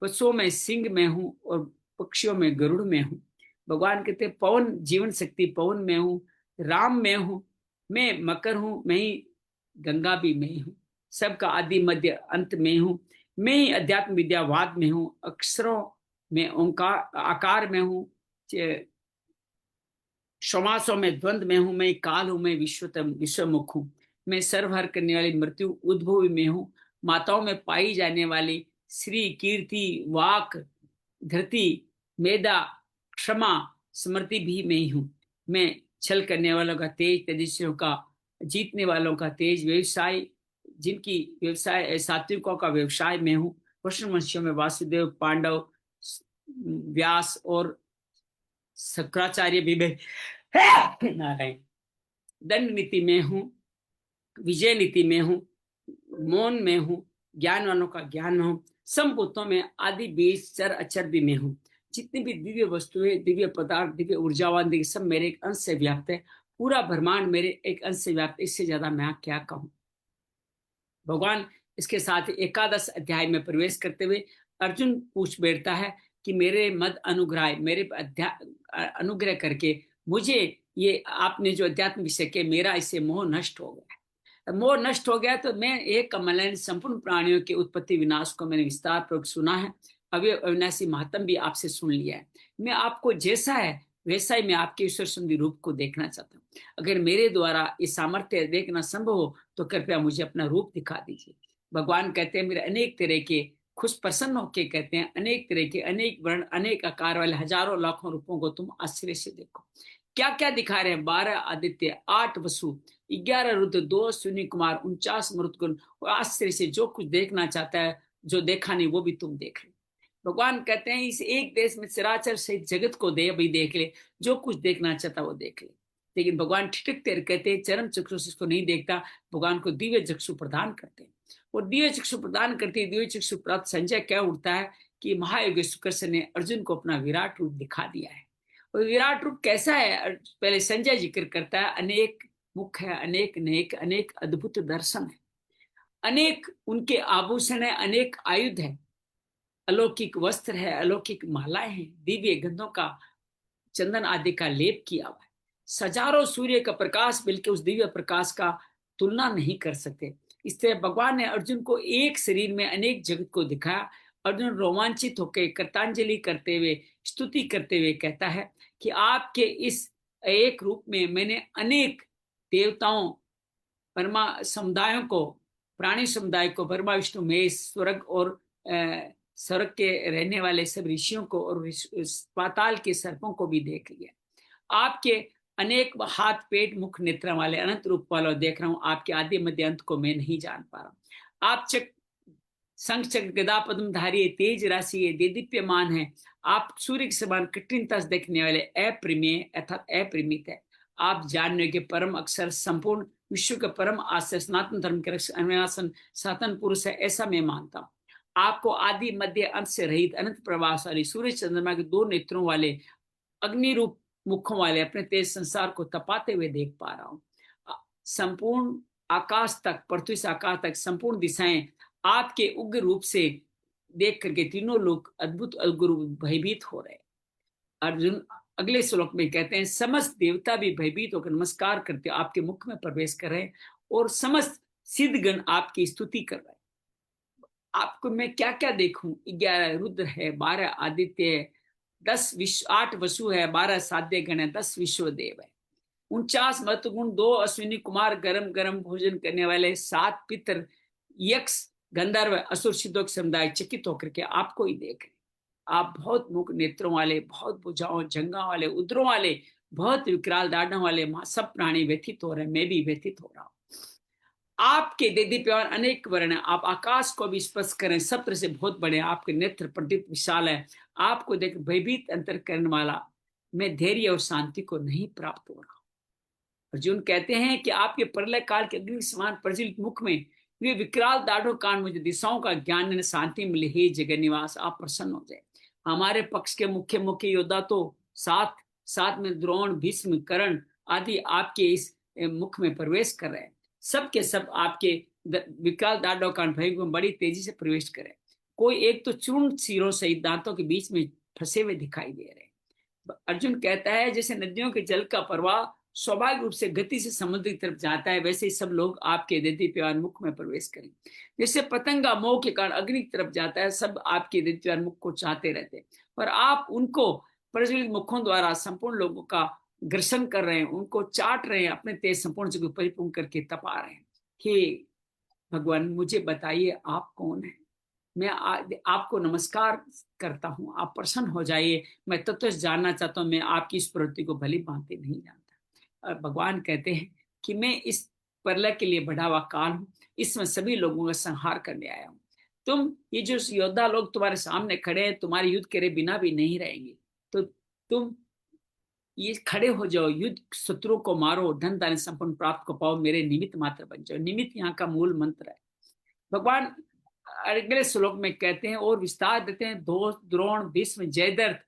पशुओं में सिंह में हूँ और पक्षियों में गरुड़ में हूँ। भगवान कहते हैं पवन जीवन शक्ति पवन में हूँ, राम में हूँ, मैं मकर हूँ, मैं ही गंगा भी मैं हूँ। सबका आदि मध्य अंत में हूँ। मैं ही अध्यात्म विद्यावाद में हूँ, अक्षरों में ओंकार आकार में हूँ, समासों में द्वंद में हूं। मैं काल हूं, मैं विश्वमुख हूं। मैं सर्वहर करने वाली मृत्यु उद्भव में हूं। माताओं में पाई जाने वाली श्री कीर्ति वाक धरती मेधा क्षमा स्मृति भी मैं ही हूं। मैं छल करने वालों का तेज, तेजस्वियों का जीतने वालों का तेज, व्यवसाय जिनकी व्यवसाय सात्विकों का व्यवसाय में हूँ। कृष्ण वंशियों में वासुदेव, पांडव, व्यास और शंकराचार्य भी मैं नारायण। दंड नीति में हूँ, विजय नीति में हूँ, मौन में हूँ, ज्ञानवानों का ज्ञान में हूँ। संभूतों में आदि बीज चर अचर भी में हूँ। जितनी भी दिव्य वस्तुएं, दिव्य पदार्थ, दिव्य ऊर्जावान दिव्य सब मेरे एक अंश से व्याप्त है। पूरा ब्रह्मांड मेरे एक अंश से व्याप्त, इससे ज्यादा मैं क्या कहूँ। भगवान इसके साथ 11 अध्याय में प्रवेश करते हुए अर्जुन पूछ बैठता है कि मेरे मद अनुग्रह, मेरे अनुग्रह करके मुझे ये आपने जो अध्यात्म विषय के मेरा इससे मोह नष्ट हो गया। मोह नष्ट हो गया तो मैं एक कमल संपूर्ण प्राणियों के उत्पत्ति विनाश को मैंने विस्तार पूर्वक सुना है। अभी अविनाशी महात्म भी आपसे सुन लिया है। मैं आपको जैसा है वैसा ही मैं आपके ईश्वर संधि रूप को देखना चाहता हूँ। अगर मेरे द्वारा इस सामर्थ्य देखना संभव हो तो कृपया मुझे अपना रूप दिखा दीजिए। भगवान कहते हैं मेरे अनेक तरह के खुश प्रसन्न होके कहते हैं अनेक तरह के अनेक वर्ण अनेक आकार वाले हजारों लाखों रूपों को तुम आश्चर्य से देखो। क्या क्या दिखा रहे हैं? 12 आदित्य, 8 वसु, 11 रुद्र, 2 शून्य कुमार, 49 मरुतगुण और आश्चर्य से जो कुछ देखना चाहता है, जो देखा नहीं वो भी तुम देख रहे। भगवान कहते हैं इस एक देश में चराचर सहित जगत को दे, अभी देख ले, जो कुछ देखना चाहता वो देख ले। लेकिन भगवान ठिठकते कहते हैं चरम चक्षु से इसको नहीं देखता, भगवान को दिव्य चक्षु प्रदान करते हैं। और दिव्य चक्षु प्रदान करते, दिव्य चक्षु प्राप्त संजय क्या उठता है कि महायोगी शुक्र ने अर्जुन को अपना विराट रूप दिखा दिया है। और विराट रूप कैसा है, पहले संजय जिक्र करता है, अनेक मुख है, अनेक नेक, अनेक अद्भुत दर्शन है, अनेक उनके आभूषण है, अनेक आयुध है, अलौकिक वस्त्र है, अलौकिक मालाएं हैं, दिव्य गंधों का, चंदन आदि का लेप किया हुआ है। हजारों सूर्य का प्रकाश मिलकर उस दिव्य प्रकाश का तुलना नहीं कर सकते। इस तरह भगवान ने अर्जुन को एक शरीर में अनेक जगत को दिखाया। अर्जुन रोमांचित होकर कृतांजलि करते हुए, स्तुति करते हुए कहता है कि आपके इस एक रूप में मैंने अनेक देवताओं, परमा समुदायों को, प्राणी समुदाय को, ब्रह्मा विष्णु महेश, स्वर्ग और स्वर्ग के रहने वाले सब ऋषियों को और पाताल के सर्पों को भी देख लिया। आपके अनेक हाथ, पेट, मुख, नेत्र वाले अनंत रूप वालों देख रहा हूं। आपके आदि मध्य अंत को मैं नहीं जान पा रहा हूं। आप शंख चक्र गदा पद्मधारी, तेज राशि, दीप्यमान है। आप सूर्य के समान कठिनता से देखने वाले, अप्रिमेय अर्थात अपरिमित है। आप जानने के परम अक्षर, संपूर्ण विश्व के परम आश्रय, सनातन धर्म के अविनाशन सनातन पुरुष है, ऐसा मैं मानता हूँ। आपको आदि मध्य अंत से रहित, अनंत प्रभावशाली, सूर्य चंद्रमा के दो नेत्रों वाले, अग्नि रूप मुखों वाले अपने तेज संसार को तपाते हुए देख पा रहा हूं। संपूर्ण आकाश तक, पृथ्वी से आकाश तक संपूर्ण दिशाएं आपके उग्र रूप से देख करके तीनों लोग अद्भुत भयभीत हो रहे। अर्जुन अगले श्लोक में कहते हैं समस्त देवता भी भयभीत होकर नमस्कार करते, आपके मुख में प्रवेश कर रहे हैं और समस्त सिद्धगण आपकी स्तुति कर रहे हैं। आपको मैं क्या क्या देखूं, 11 रुद्र है, 12 आदित्य है, 10 विश्व, 8 वसु है, 12 साध्य गण है, 10 विश्व देव है, 49 महत्वगुण, 2 अश्विनी कुमार, गरम गरम भोजन करने वाले, 7 पितर, यक्ष, गंधर्व, असुर, सिद्धों के समुदाय चकित होकर के आपको ही देख रहे। आप बहुत मुख नेत्रों वाले, बहुत भुजाओं, जंगा वाले, उदरों वाले, बहुत विकराल दाढ़ों वाले, सब प्राणी व्यथित हो रहे हैं, मैं भी व्यथित हो रहा हूं। आपके दीप्यमान अनेक वर्ण है, आप आकाश को भी स्पर्श करें, सप्तर से बहुत बड़े, आपके नेत्र प्रदीप विशाल है। आपको देख भयभीत अंतर करने वाला मैं धैर्य और शांति को नहीं प्राप्त हो रहा। अर्जुन कहते हैं कि आपके प्रलय काल के अग्नि समान प्रज्वलित मुख में वे विकराल दाढ़ों कान, मुझे दिशाओं का ज्ञान ने शांति मिले, हे जगन निवास आप प्रसन्न हो जाए। हमारे पक्ष के मुख्य मुख्य योद्धा तो साथ साथ में द्रोण, भीष्म, कर्ण आदि आपके इस मुख में प्रवेश कर रहे हैं। सब के सब आपके विकराल दाढ़ों कान भय में बड़ी तेजी से प्रवेश करे। कोई एक तो चूर्ण सिरों सहित दांतों के बीच में फंसे हुए दिखाई दे रहे। अर्जुन कहता है जैसे नदियों के जल का प्रवाह स्वाभाविक रूप से गति से समुद्र की तरफ जाता है, वैसे ही सब लोग आपके दीप्यमान मुख में प्रवेश करें। जैसे पतंगा मोह के कारण अग्नि की तरफ जाता है, सब आपके दीप्यमान मुख को चाहते रहते हैं, पर आप उनको प्रज्वलित मुखों द्वारा संपूर्ण लोगों का ग्रसन कर रहे हैं, उनको चाट रहे हैं, अपने तेज संपूर्ण से परिपूर्ण करके तपा रहे हैं। हे भगवान, मुझे बताइए आप कौन है, मैं आपको नमस्कार करता हूँ, आप प्रसन्न हो जाइए। मैं तत्व जानना चाहता हूँ, मैं आपकी इस प्रवृत्ति को भली भांति नहीं जानता। और भगवान कहते हैं कि मैं इस प्रलय के लिए बढ़ा हुआ काल हूँ, इसमें सभी लोगों का संहार करने आया हूँ। तुम ये जो योद्धा लोग तुम्हारे सामने खड़े हैं, तुम्हारे युद्ध करे बिना भी नहीं रहेंगे, तो तुम ये खड़े हो जाओ, युद्ध, शत्रु को मारो, धन धान्य संपन्न प्राप्त को पाओ, मेरे निमित्त मात्र बन जाओ। निमित्त यहाँ का मूल मंत्र है। भगवान अगले श्लोक में कहते हैं और विस्तार देते हैं, द्रोण, भीष्म, जयद्रथ,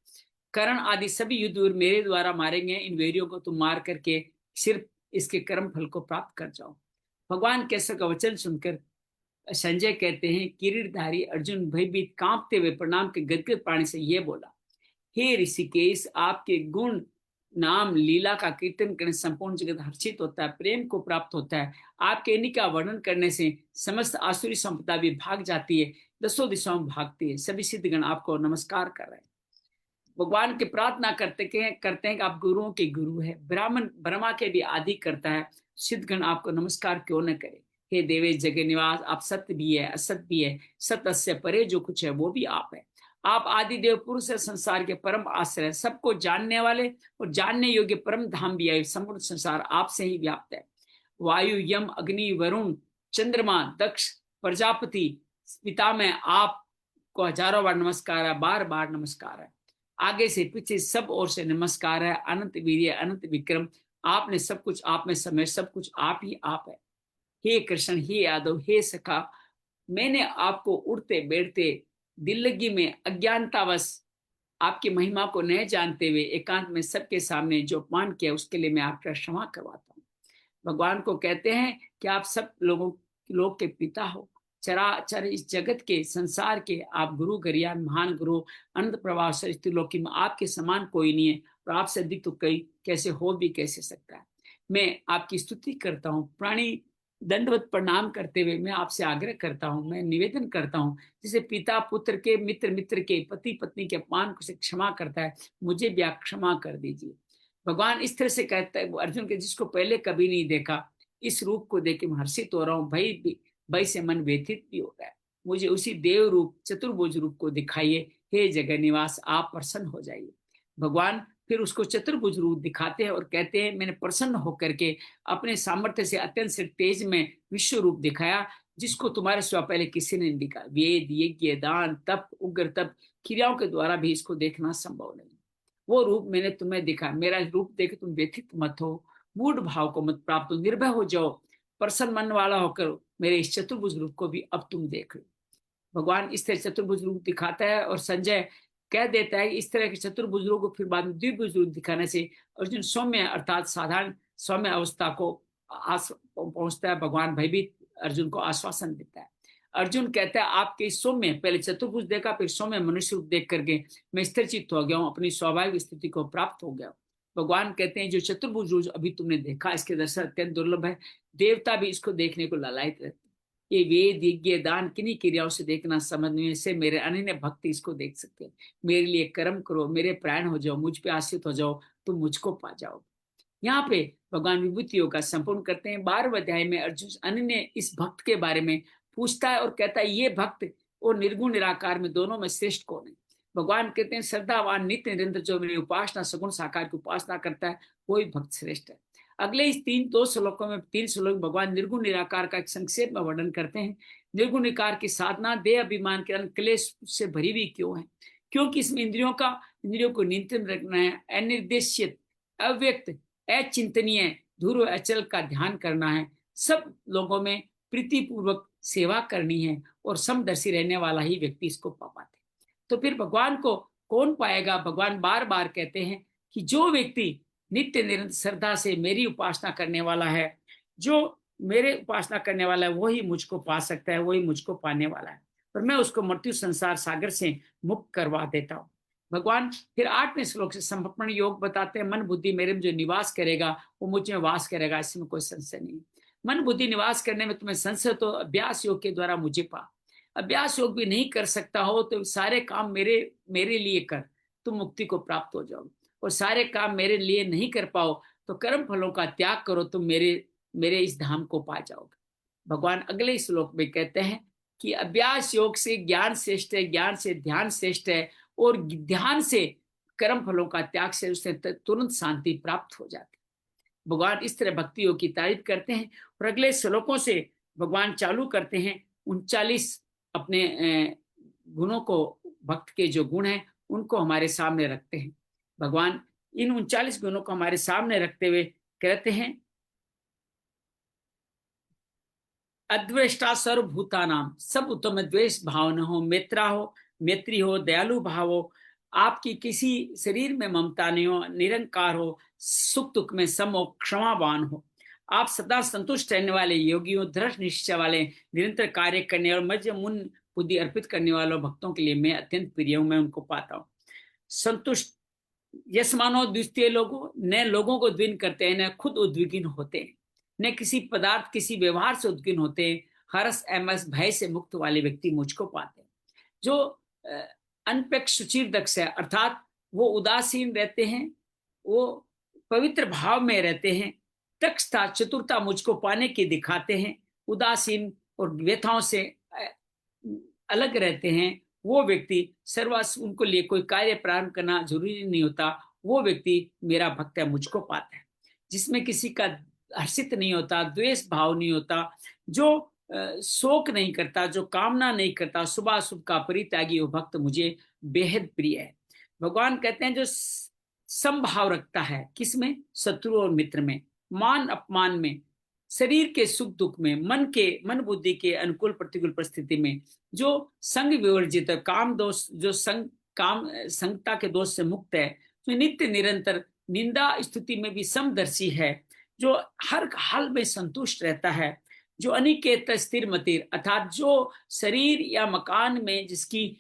कर्ण आदि सभी युद्धवीर मेरे द्वारा मारे गए, इन वीरों को तुम मार करके सिर्फ इसके कर्म फल को प्राप्त कर जाओ। भगवान केसर का वचन सुनकर संजय कहते हैं किरीटधारी अर्जुन भयभीत कांपते हुए प्रणाम के गदगद प्राणी से यह बोला, हे ऋषिकेश, आपके गुण नाम लीला का कीर्तन करने संपूर्ण जगत हर्षित होता है, प्रेम को प्राप्त होता है। आपके इन्हीं का वर्णन करने से समस्त आसुरी संपदा भी भाग जाती है, 10 दिशाओं में भागती है। सभी सिद्धगण आपको नमस्कार कर रहे हैं। भगवान की प्रार्थना करते हैं कि आप गुरुओं के गुरु है, ब्राह्मण ब्रह्मा के भी आदि करता है, सिद्धगण आपको नमस्कार क्यों न करे। हे देवेश जगन निवास, आप सत्य भी है, असत भी है, सत्य से परे जो कुछ है वो भी आप है। आप आदि देव पुरुष है, संसार के परम आश्रय, सबको जानने वाले और जानने योग्य परम धाम भी है। संपूर्ण संसार आपसे ही व्याप्त है। वायु, यम, अग्नि, वरुण, चंद्रमा, दक्ष, प्रजापति, पिता में आप को हजारों बार नमस्कार है, बार बार नमस्कार है, आगे से पीछे सब ओर से नमस्कार है। अनंत वीर्य अनंत विक्रम, आपने सब कुछ, आप में समय, सब कुछ आप ही आप है। हे कृष्ण, हे यादव, हे सखा, मैंने आपको उड़ते बैठते दिल्लगी में अज्ञानतावश आपकी महिमा को न जानते हुए एकांत में सबके सामने जो अपमान किया, उसके लिए मैं आपका क्षमा करवाता हूँ। भगवान को कहते हैं कि आप सब लोग के पिता हो, चराचर इस जगत के, संसार के आप गुरु गरियान, महान गुरु, अनंत प्रवाह त्रिलोकी में आपके समान कोई नहीं है, और आपसे अधिक तो कई कैसे हो भी कैसे सकता है। मैं आपकी स्तुति करता हूँ, प्राणी दंडवत प्रणाम करते हुए मैं आपसे आग्रह करता हूँ, मैं निवेदन करता हूँ, जैसे पिता पुत्र के, मित्र मित्र के, पति पत्नी के अपमान से क्षमा करता है, मुझे भी आप क्षमा कर दीजिए। भगवान इस तरह से कहता है अर्जुन के, जिसको पहले कभी नहीं देखा, इस रूप को देख के मैं हर्षित हो रहा हूँ, भय से मन व्यथित भी हो रहा है। मुझे उसी देव रूप, चतुर्भुज रूप को दिखाइए, हे जगह निवास, आप प्रसन्न हो जाइए। भगवान फिर उसको चतुर्भुज रूप दिखाते हैं और कहते हैं, मैंने प्रसन्न होकर के अपने सामर्थ्य से अत्यंत से तेज में विश्व रूप दिखाया, जिसको तुम्हारे सिवा पहले किसी ने नहीं दिखा। वेद, यज्ञ, दान, तप, उग्र तप, क्रियाओं के द्वारा भी इसको देखना संभव नहीं। वो रूप मैंने तुम्हें दिखा, मेरा रूप देख तुम व्यथित मत हो, मूढ़ भाव को मत प्राप्त हो, निर्भय हो जाओ, प्रसन्न मन वाला होकर मेरे इस चतुर्भुज रूप को भी अब तुम देख लो। भगवान इस तरह चतुर्भुज रूप दिखाता है और संजय कह देता है इस तरह के चतुर्भुज रूप को फिर बाद में द्विभुज रूप दिखाने से अर्जुन सौम्य अर्थात साधारण सौम्य अवस्था को पहुंचता है। भगवान भयभीत अर्जुन को आश्वासन देता है। अर्जुन कहता है आपके सौम्य, पहले चतुर्भुज देखा फिर सौम्य मनुष्य रूप देख करके मैं स्थिरचित्त हो गया हूँ, अपनी स्वाभाविक स्थिति को प्राप्त हो गया हूँ। भगवान कहते हैं जो चतुर्भुज रूप अभी तुमने देखा, इसके दर्शन अत्यंत दुर्लभ है, देवता भी इसको देखने को लालायित रहते। ये वेद, यज्ञ, दान किन्हीं क्रियाओं से देखना समझने से मेरे अनन्य भक्त इसको देख सकते हैं। मेरे लिए कर्म करो, मेरे प्राण हो जाओ, मुझ पे आश्रित हो जाओ, तुम मुझको पा जाओ। यहाँ पे भगवान विभूतियों का संपूर्ण करते हैं। 12वें अध्याय में अर्जुन अनन्य इस भक्त के बारे में पूछता है और कहता है ये भक्त और निर्गुण निराकार में दोनों में श्रेष्ठ कौन है। भगवान कहते हैं श्रद्धावान नित्य निरंतर जो मेरी उपासना सगुण साकार की उपासना करता है वही भक्त श्रेष्ठ है। अगले इस 2 श्लोकों में 3 श्लोक भगवान निर्गुण निराकार का एक संक्षेप में वर्णन करते हैं। निर्गुण निराकार की साधना देह अभिमान के क्लेश से भरी हुई क्यों है? क्योंकि इसमें इंद्रियों को नियंत्रण रखना है, अनिर्देशित, अव्यक्त, अचिंतनीय, ध्रुव अचल का ध्यान करना है, सब लोगों में प्रीतिपूर्वक सेवा करनी है और समदर्शी रहने वाला ही व्यक्ति इसको पा पाते। तो फिर भगवान को कौन पाएगा? भगवान बार बार कहते हैं कि जो व्यक्ति नित्य निरंतर श्रद्धा से मेरी उपासना करने वाला है, जो मेरे उपासना करने वाला है वही मुझको पा सकता है, वही मुझको पाने वाला है, और मैं उसको मृत्यु संसार सागर से मुक्त करवा देता हूँ। भगवान फिर 8वें श्लोक से समर्पण योग बताते हैं। मन बुद्धि मेरे में जो निवास करेगा वो मुझ में वास करेगा, इसमें कोई संशय नहीं। मन बुद्धि निवास करने में तुम्हें संशय तो अभ्यास योग के द्वारा मुझे पा। अभ्यास योग भी नहीं कर सकता हो तो सारे काम मेरे लिए कर, तुम मुक्ति को प्राप्त हो जाओगे, और सारे काम मेरे लिए नहीं कर पाओ तो कर्म फलों का त्याग करो, तुम मेरे इस धाम को पा जाओगे। भगवान अगले श्लोक में कहते हैं कि अभ्यास योग से ज्ञान श्रेष्ठ है, ज्ञान से ध्यान श्रेष्ठ है, और ध्यान से कर्म फलों का त्याग से उससे तुरंत शांति प्राप्त हो जाती है। भगवान इस तरह भक्ति योग की तारीफ करते हैं और अगले श्लोकों से भगवान चालू करते हैं 39 अपने गुणों को, भक्त के जो गुण हैं उनको हमारे सामने रखते हैं। भगवान इन 39 गुणों को हमारे सामने रखते हुए कहते हैं अद्वेष्टा सर्वभूतानाम, सब उत्तम द्वेष भावना हो, मैत्री हो, दयालु भाव हो, आपकी किसी शरीर में ममता नहीं हो, निरंकार हो, सुख दुख में सम हो, क्षमावान हो, आप सदा संतुष्ट रहने वाले योगी हो, दृढ़ निश्चय वाले, निरंतर कार्य करने और मध्य मुन बुद्धि अर्पित करने वालों भक्तों के लिए मैं अत्यंत प्रिय हूं, मैं उनको पाता हूँ। संतुष्ट यस मानो द्वितीय लोगों, न लोगों को द्विन करते हैं, न खुद उद्विग्न होते हैं, न किसी पदार्थ किसी व्यवहार से उद्विग्न होते हैं, हर्ष एमस भय से मुक्त वाले व्यक्ति मुझको पाते हैं। जो अनपेक्ष सुचिर दक्ष है, अर्थात वो उदासीन रहते हैं, वो पवित्र भाव में रहते हैं, दक्षता चतुरता मुझको पाने की दिखाते हैं, उदासीन और व्यथाओं से अलग रहते हैं, वो व्यक्ति सर्वस्व, उनको लिए कोई कार्य प्रारंभ करना जरूरी नहीं होता, वो व्यक्ति मेरा भक्त है, मुझको पाता है। जिसमें किसी का हर्षित नहीं होता, द्वेष भाव नहीं होता, जो शोक नहीं करता, जो कामना नहीं करता, शुभ का परित्यागी, वो भक्त मुझे बेहद प्रिय है। भगवान कहते हैं जो समभाव रखता है, किसमें? शत्रु और मित्र में, मान अपमान में, शरीर के सुख दुख में, मन बुद्धि के अनुकूल प्रतिकूल परिस्थिति में, जो संग विवर्जित, काम दोष, जो संगता के दोष से मुक्त है, जो नित्य निरंतर निंदा स्तुति में भी समदर्शी है, जो हर हाल में संतुष्ट रहता है, जो अनिकेत स्थिर मतिर, अर्थात जो शरीर या मकान में जिसकी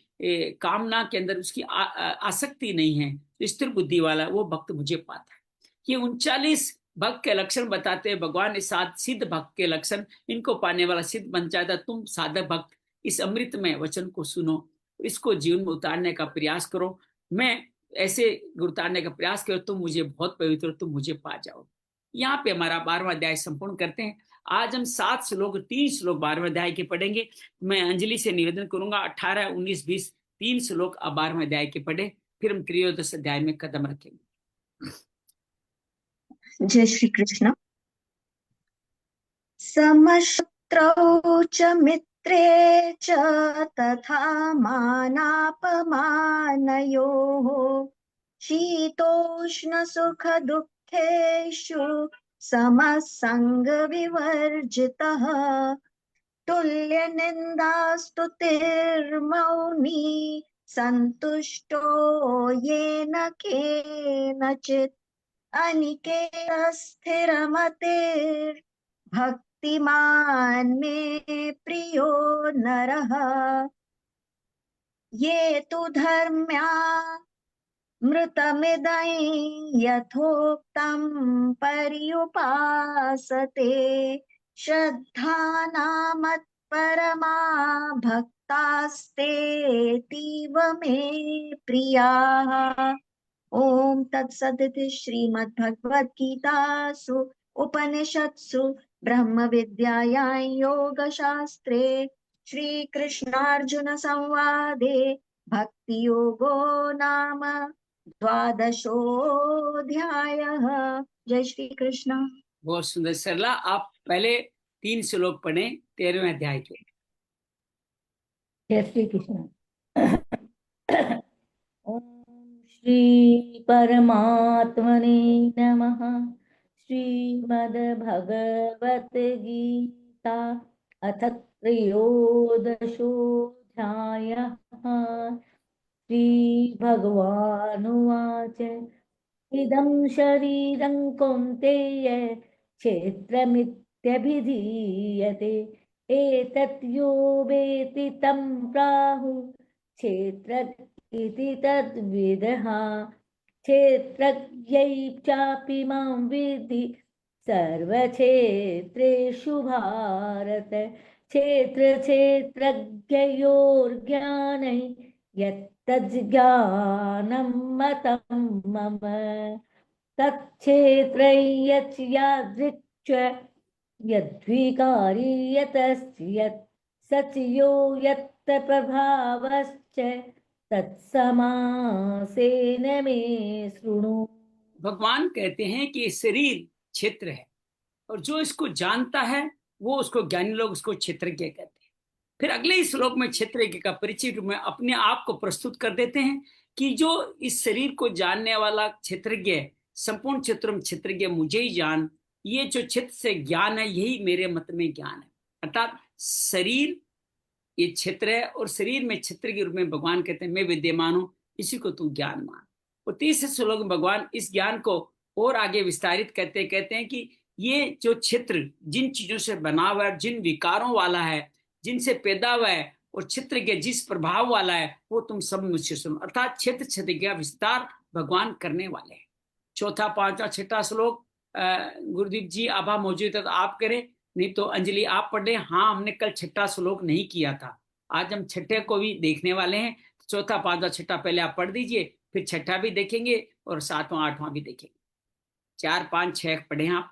कामना के अंदर उसकी आसक्ति नहीं है, तो स्थिर बुद्धि वाला, वो भक्त मुझे पाता है। ये 39 भक्त के लक्षण बताते हैं भगवान ने, 7 सिद्ध भक्त के लक्षण। इनको पाने वाला सिद्ध बन जाता। तुम साधक भक्त इस अमृत में वचन को सुनो, इसको जीवन में उतारने का प्रयास करो। मैं ऐसे उतारने का प्रयास करो, तुम मुझे बहुत पवित्र, तुम मुझे पा जाओ। यहाँ पे हमारा 12वां अध्याय संपूर्ण करते हैं। आज हम 7 श्लोक, 3 श्लोक 12वें अध्याय के पढ़ेंगे। मैं अंजलि से निवेदन करूंगा 18, 19, 20 3 श्लोक अब 12वें अध्याय के पढ़े, फिर हम त्रयोदश अध्याय में कदम रखेंगे। जय श्री कृष्ण। समशत्रौ च मित्रे च तथा मानापमानयोः शीतोष्ण सुख दुःखेषु समसंगविवर्जितः तुल्यनिन्दास्तुतिर्मौनी सन्तुष्टो येन केनचित् अनिकेतस्थिरमतिर्भक्तिमान् मे प्रियो नरः ये तु धर्म्यामृतमिदं यथोक्तं पर्युपासते श्रद्धानामत्परमा भक्तास्तेऽतीव मे प्रियाः। ओम तत्सदिति श्रीमद्भगवद्गीतासु उपनिषत्सु ब्रह्म विद्यायां योगशास्त्रे श्रीकृष्णार्जुन संवादे भक्ति योगो नाम 12वादशोऽध्यायः। जय श्री कृष्ण। बहुत सुंदर। सरला, आप पहले 3 श्लोक पढ़े 13वें अध्याय के। जय श्री कृष्ण। श्री परमात्मने नमः। श्रीमद्भगवत गीता अथ त्रयोदशोऽध्यायः। श्री भगवानुवाच इदं शरीरं कौन्तेय क्षेत्रमित्यभिधीयते एतत् यो वेत्ति तं प्राहुः क्षेत्र इति तद्विदः। क्षेत्रज्ञै चापि मां विद्धि सर्वक्षेत्रेषु भारत। क्षेत्रक्षेत्रज्ञयोर्ज्ञानै यत्तज्ज्ञानं मतं मम तच्क्षेत्रं यच्च यादृक् यद्विकारी यतश्चियत् सच यो यत्त प्रभावश्च तत्समासेन मे शृणु। भगवान कहते हैं कि शरीर क्षेत्र है, और जो इसको जानता है वो उसको, ज्ञानी लोग उसको क्षेत्रज्ञ कहते हैं। फिर अगले श्लोक में क्षेत्रज्ञ का परिचय रूप में अपने आप को प्रस्तुत कर देते हैं कि जो इस शरीर को जानने वाला क्षेत्रज्ञ, संपूर्ण क्षेत्रों में क्षेत्रज्ञ मुझे ही जान, ये जो चित्त से ज्ञान है यही मेरे मत में ज्ञान है। अर्थात शरीर ये क्षेत्र है, और शरीर में क्षेत्र के रूप में भगवान कहते हैं मैं विद्यमान हूं, इसी को तू ज्ञान मान। और 30 श्लोक में भगवान इस ज्ञान को और आगे विस्तारित कहते हैं कि ये जो क्षेत्र जिन चीजों से बना हुआ है, जिन विकारों वाला है, जिनसे पैदा हुआ है, और क्षेत्र के जिस प्रभाव वाला है, वो तुम सब मुझसे सुनो। अर्थात क्षेत्र का विस्तार भगवान करने वाले हैं। 4, 5, 6 श्लोक गुरुदीप जी आभा मौजूद है तो आप करें, नहीं तो अंजलि आप पढ़े। हाँ, हमने कल 6 श्लोक नहीं किया था, आज हम 6 को भी देखने वाले हैं। 4, 5, 6 पहले आप पढ़ दीजिए, फिर 6 भी देखेंगे और 7वां 8वां भी देखेंगे। 4, 5, 6 पढ़े आप,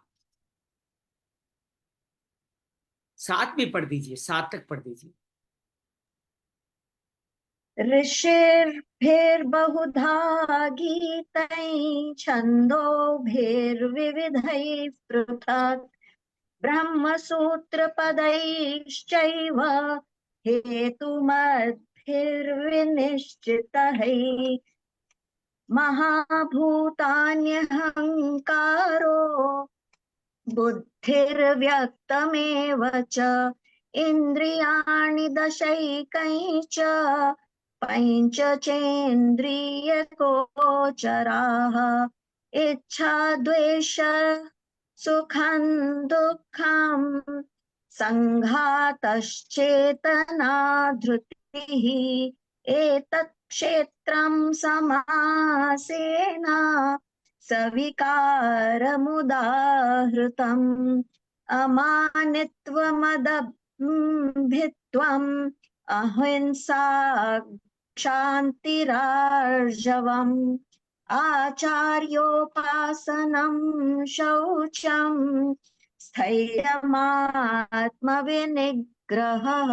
7 भी पढ़ दीजिए, 7 तक पढ़ दीजिए। ऋषिर्भिर्बहुधा गीतैः छन्दोभिर्विविधैः पृथक् ब्रह्मसूत्रपदैश्चैव हेतुमद्भिर्विनिश्चितैः महाभूतान्यहङ्कारो बुद्धिर्व्यक्तमेव च इन्द्रियाणि दशैकञ्च पञ्चचेन्द्रियगोचराः इच्छा द्वेष सुखं दुःखं संघातश्चेतना धृतिः एतत् क्षेत्रं समासेन सविकारमुदाहृतम् अमानित्वमदम्भित्वम् अहिंसा क्षान्तिरार्जवम् आचार्योपासनं शौचं स्थैर्यमात्मविनिग्रहः।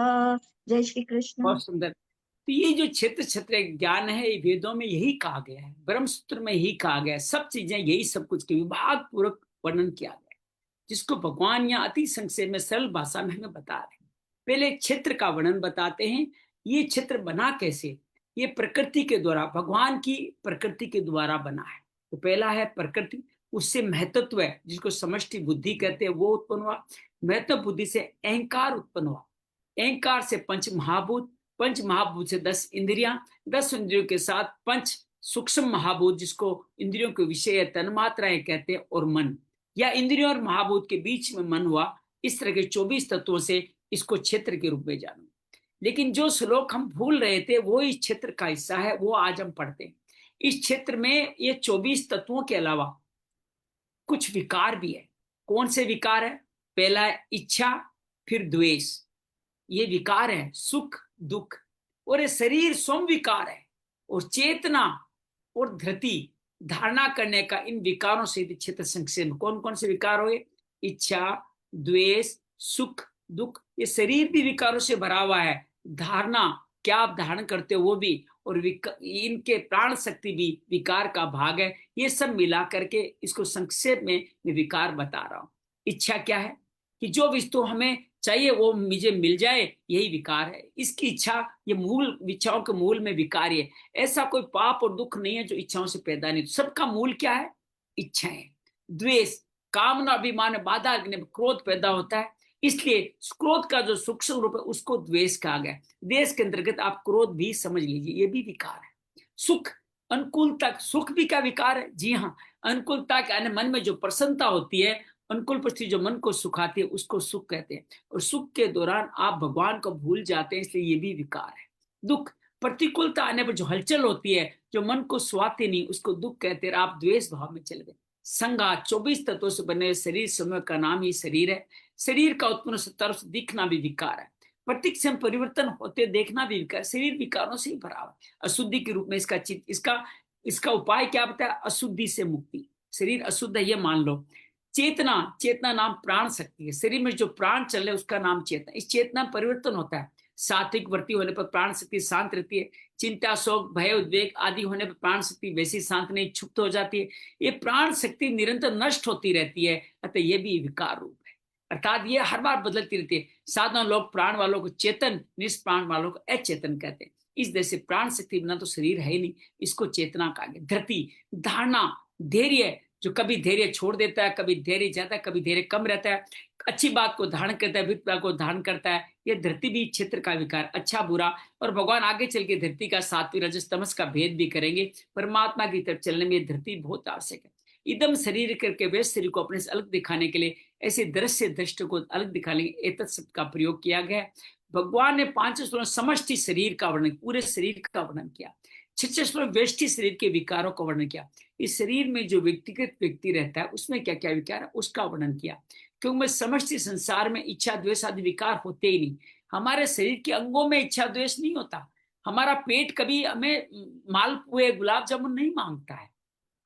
जय श्री कृष्ण। बहुत सुंदर। तो ये जो क्षेत्र क्षेत्र ज्ञान है, ये वेदों में यही कहा गया है, ब्रह्मसूत्र में यही कहा गया है, सब चीजें यही सब कुछ के विभाग पूर्वक वर्णन किया गया है, जिसको भगवान यहाँ अति संक्षेप में सरल भाषा में हमें बता रहे हैं। पहले क्षेत्र का वर्णन बताते हैं, ये क्षेत्र बना कैसे, ये प्रकृति के द्वारा, भगवान की प्रकृति के द्वारा बना है। तो पहला है प्रकृति, उससे महत्त्व है जिसको समष्टि बुद्धि कहते हैं, वो उत्पन्न हुआ। महत्व बुद्धि से अहंकार उत्पन्न हुआ, अहंकार से पंच महाभूत, पंच महाभूत से 10 इंद्रियां, 10 इंद्रियों के साथ 5 सूक्ष्म महाभूत जिसको इंद्रियों के विषय तन्मात्राएं कहते हैं, और मन, या इंद्रियों और महाभूत के बीच में मन हुआ। इस तरह के 24 तत्वों से इसको क्षेत्र के रूप में जानो। लेकिन जो श्लोक हम भूल रहे थे वो इस क्षेत्र का हिस्सा है, वो आज हम पढ़ते हैं। इस क्षेत्र में ये 24 तत्वों के अलावा कुछ विकार भी है। कौन से विकार है? पहला है इच्छा, फिर द्वेष, ये विकार है, सुख दुख, और ये शरीर स्वयं विकार है, और चेतना और धृति धारणा करने का, इन विकारों से क्षेत्र संक्षेप में कौन कौन से विकार हुए? इच्छा, द्वेष, सुख दुख, ये शरीर भी विकारों से भरा हुआ है, धारणा क्या आप धारण करते हो वो भी, और इनके प्राण शक्ति भी विकार का भाग है। ये सब मिला करके इसको संक्षेप में मैं विकार बता रहा हूं। इच्छा क्या है? कि जो वस्तु हमें चाहिए वो मुझे मिल जाए, यही विकार है। इसकी इच्छा, ये मूल इच्छाओं के मूल में विकार है। ऐसा कोई पाप और दुख नहीं है जो इच्छाओं से पैदा नहीं, सबका मूल क्या है? इच्छाएं। द्वेष, कामना अभिमान बाधा क्रोध पैदा होता है, इसलिए क्रोध का जो सूक्ष्म रूप है उसको द्वेष कहा गया। द्वेष के अंतर्गत आप क्रोध भी समझ लीजिए, ये भी विकार है। सुख, अनुकूलता, सुख भी क्या विकार है? जी हाँ, अनुकूलता के मन में जो प्रसन्नता होती है, अनुकूल परिस्थिति जो मन को सुखाती है, उसको सुख कहते हैं। और सुख के दौरान आप भगवान को भूल जाते हैं, इसलिए ये भी विकार है। दुख, प्रतिकूलता आने पर जो हलचल होती है, जो मन को स्वाती नहीं, उसको दुख कहते हैं। आप द्वेष भाव में चले गए। संघा, 24 तत्वों से बने शरीर समूह का नाम ही शरीर है। शरीर का उत्पन्न तरफ से दिखना भी विकार है, प्रतीक से परिवर्तन होते देखना भी विकार। शरीर विकारों से ही भरा हुआ, अशुद्धि के रूप में इसका इसका उपाय क्या बताया? अशुद्धि से मुक्ति। शरीर अशुद्ध है ये मान लो। चेतना, चेतना नाम प्राण शक्ति है। शरीर में जो प्राण चल रहे उसका नाम चेतना। इस चेतना परिवर्तन होता है। सात्विक वृत्ति होने पर प्राण शक्ति शांत रहती है। चिंता, शोक, भय, उद्वेग आदि होने पर प्राण शक्ति वैसी शांत नहीं, क्षुब्ध हो जाती है। ये प्राण शक्ति निरंतर नष्ट होती रहती है, अतः ये भी विकार रूप है। अर्थात ये हर बार बदलती रहती है। साधारण लोग प्राण वालों को चेतन, निष्प्राण वालों को अचेतन कहते हैं। इस तरह से प्राण शक्ति बिना तो शरीर है ही नहीं, इसको चेतना कहा गया। धृति, धारणा, धैर्य, जो कभी धैर्य छोड़ देता है, कभी धैर्य जाता है, कभी धैर्य कम रहता है, अच्छी बात को धारण करता है, बुरी बात को धारण करता है, यह धरती भी क्षेत्र का विकार। अच्छा बुरा, और भगवान आगे चल के धरती का सात्विक रजस तमस का भेद भी करेंगे। परमात्मा की तरफ चलने में धरती बहुत आवश्यक है। इदम शरीर करके वे शरीर को अपने से अलग दिखाने के लिए, ऐसे दृश्य दृष्टि को अलग दिखाने के लिए एतत् शब्द का प्रयोग किया गया। भगवान ने 5 श्लोक समष्टि शरीर का वर्णन, पूरे शरीर का वर्णन किया। 6 श्लोक व्यष्टि शरीर के विकारों का वर्णन किया। इस शरीर में जो व्यक्तिगत व्यक्ति रहता है उसमें क्या क्या विकार है उसका वर्णन किया। क्योंकि समष्टि संसार में इच्छा द्वेष आदि विकार होते ही नहीं। हमारे शरीर के अंगों में इच्छा द्वेष नहीं होता। हमारा पेट कभी हमें मालपुए गुलाब जामुन नहीं मांगता है।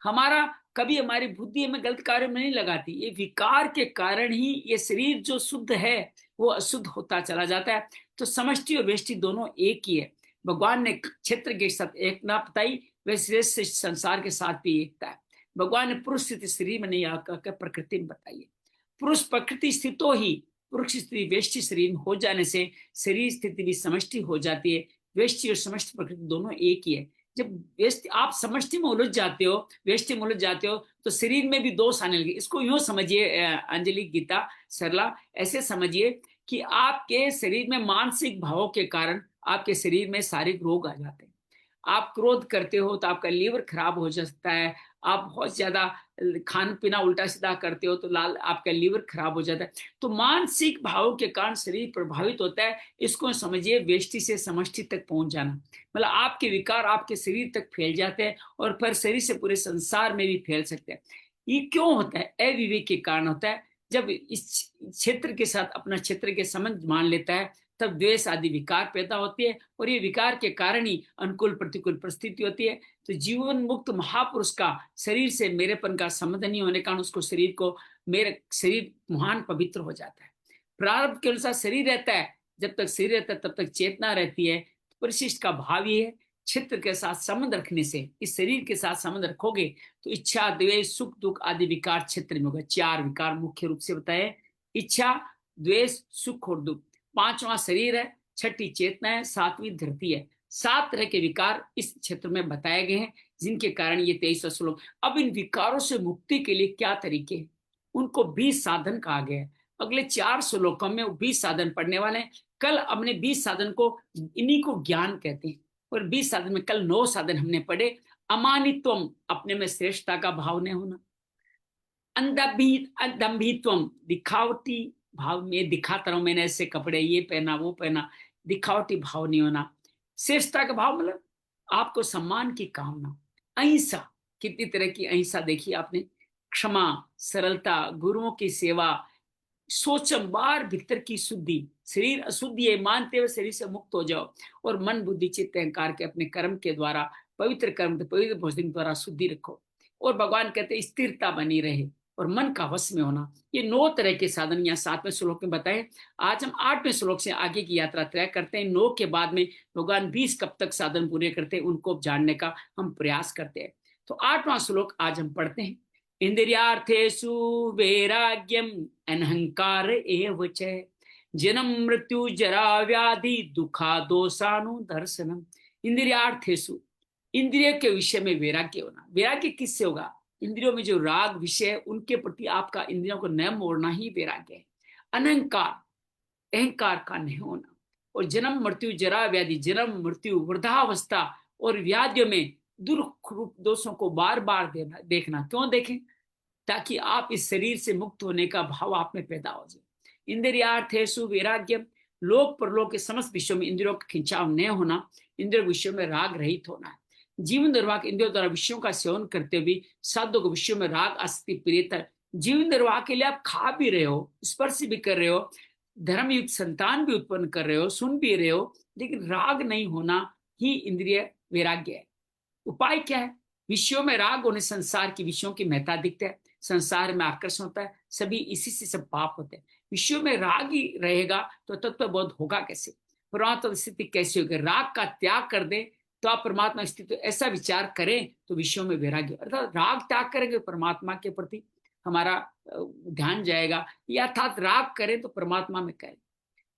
हमारा कभी हमारी बुद्धि हमें गलत कार्य में नहीं लगाती। ये विकार के कारण ही ये शरीर जो शुद्ध है वो अशुद्ध होता चला जाता है। तो समष्टि और व्यष्टि दोनों एक ही है। भगवान ने क्षेत्र के साथ एक ना बताई, वैसे संसार के साथ भी एकता है। भगवान ने पुरुष स्थिति शरीर में नहीं आकर प्रकृति में बताई है। पुरुष प्रकृति स्थितो ही, पुरुष स्त्री वेष्टि शरीर में हो जाने से शरीर स्थिति भी समष्टि हो जाती है। वेष्टि और समष्टि प्रकृति दोनों एक ही है। जब वेष्टि आप समष्टि में उलझ जाते हो, वेष्टि में उलझ जाते हो, तो शरीर में भी दोष आने लगे। इसको यूं समझिए अंजलि, गीता, सरला, ऐसे समझिए कि आपके शरीर में मानसिक भावों के कारण आपके शरीर में शारीरिक रोग आ जाते हैं। आप क्रोध करते हो तो आपका लीवर खराब हो सकता है। आप बहुत ज्यादा खाना पीना उल्टा सीधा करते हो तो आपका लीवर खराब हो जाता है। तो मानसिक भावों के कारण शरीर प्रभावित होता है। इसको समझिए वेष्टि से समष्टि तक पहुंच जाना, मतलब आपके विकार आपके शरीर तक फैल जाते हैं और फिर शरीर से पूरे संसार में भी फैल सकते हैं। ये क्यों होता है? अविवेक के कारण होता है। जब इस क्षेत्र के साथ अपना क्षेत्र के संबंध मान लेता है तब द्वेष आदि विकार पैदा होती है और ये विकार के कारण ही अनुकूल प्रतिकूल परिस्थिति होती है। तो जीवन मुक्त महापुरुष का शरीर से मेरेपन का संबंध नहीं होने के कारण उसको शरीर को, मेरे शरीर महान पवित्र हो जाता है। प्रारब्ध के अनुसार शरीर रहता है, जब तक शरीर रहता है तब तक चेतना रहती है। परिशिष्ट का भाव ये है, क्षेत्र के साथ संबंध रखने से, इस शरीर के साथ संबंध रखोगे तो इच्छा, द्वेष, सुख, दुख आदि विकार क्षेत्र में होगा। 4 विकार मुख्य रूप से बताए, इच्छा, द्वेष, सुख और दुख। 5वां शरीर है, 6ठी चेतना है, 7वीं धरती है। 7 तरह के विकार इस क्षेत्र में बताए गए हैं, जिनके कारण ये 23वां श्लोक। अब इन विकारों से मुक्ति के लिए क्या तरीके हैं, उनको 20 साधन कहा गया है। अगले 4 श्लोकों में 20 साधन पढ़ने वाले हैं। कल हमने 20 साधन को, इन्हीं को ज्ञान कहते हैं, और 20 साधन में कल 9 साधन हमने पढ़े। अमानित्वम, अपने में श्रेष्ठता का भाव नहीं होना। अदम्भित्वम, दिखावटी भाव में दिखाता रहूं, मैंने ऐसे कपड़े ये पहना वो पहना, दिखावटी भाव नहीं होना। श्रेष्ठता का भाव मतलब आपको सम्मान की कामना। अहिंसा, कितनी तरह की अहिंसा देखी आपने। क्षमा, सरलता, गुरुओं की सेवा, सोचम, बार भीतर की शुद्धि। शरीर अशुद्धि है मानते हुए शरीर से मुक्त हो जाओ और मन बुद्धि चित्त अहंकार के अपने कर्म के द्वारा, पवित्र कर्म, पवित्र भोजन द्वारा शुद्धि रखो। और भगवान कहते हैं स्थिरता बनी रहे और मन का वश में होना। ये 9 तरह के साधन यहाँ 7वें श्लोक में बताए। आज हम 8वें श्लोक से आगे की यात्रा तय करते हैं। 9 के बाद में भगवान 20 कब तक साधन पूरे करते हैं उनको जानने का हम प्रयास करते हैं। तो 8वां श्लोक आज हम पढ़ते हैं। इंद्रियार्थेषु वैराग्यम अनहंकार एव च, जन्म मृत्यु जरा व्याधि दुखा दोषानुदर्शनम। इंद्रियार्थेषु, इंद्रिय के विषय में वैराग्य होना। वैराग्य किससे होगा? इंद्रियों में जो राग विषय है उनके प्रति आपका इंद्रियों को न मोड़ना ही वैराग्य है। अनहंकार, अहंकार का नहीं होना। और जन्म मृत्यु जरा व्याधि, जन्म मृत्यु वृद्धावस्था और व्याधियों में दुख रूप दोषों को बार बार देखना। क्यों देखें? ताकि आप इस शरीर से मुक्त होने का भाव आप में पैदा हो जाए। इंद्रियार्थेषु वैराग्यम, लोक परलोक के समस्त विषयों में इंद्रियों का खिंचाव न होना, इंद्रिय विषयों में राग रहित होना है। जीवन निर्वाह के इंद्रियों द्वारा विषयों का सेवन करते हुए साधु के विषयों में राग आसक्ति प्रियता। जीवन निर्वाह के लिए आप खा भी रहे हो, स्पर्श भी कर रहे हो, धर्मयुक्त संतान भी उत्पन्न कर रहे हो, सुन भी रहे हो, लेकिन राग नहीं होना ही इंद्रिय वैराग्य है। उपाय क्या है? विषयों में राग होने संसार की विषयों की महत्ता दिखता है, संसार में आकर्षण होता है, सभी इसी से सब पाप होते हैं। विषयों में राग ही रहेगा तो तत्वबोध होगा कैसे? परमात्मा स्थिति कैसे होगी? राग का त्याग कर दे तो आप परमात्मा स्थिति, ऐसा विचार करें तो विषयों में वैराग्य, अर्थात राग त्याग करेंगे परमात्मा के प्रति हमारा ध्यान जाएगा, या अर्थात राग करें तो परमात्मा में करें।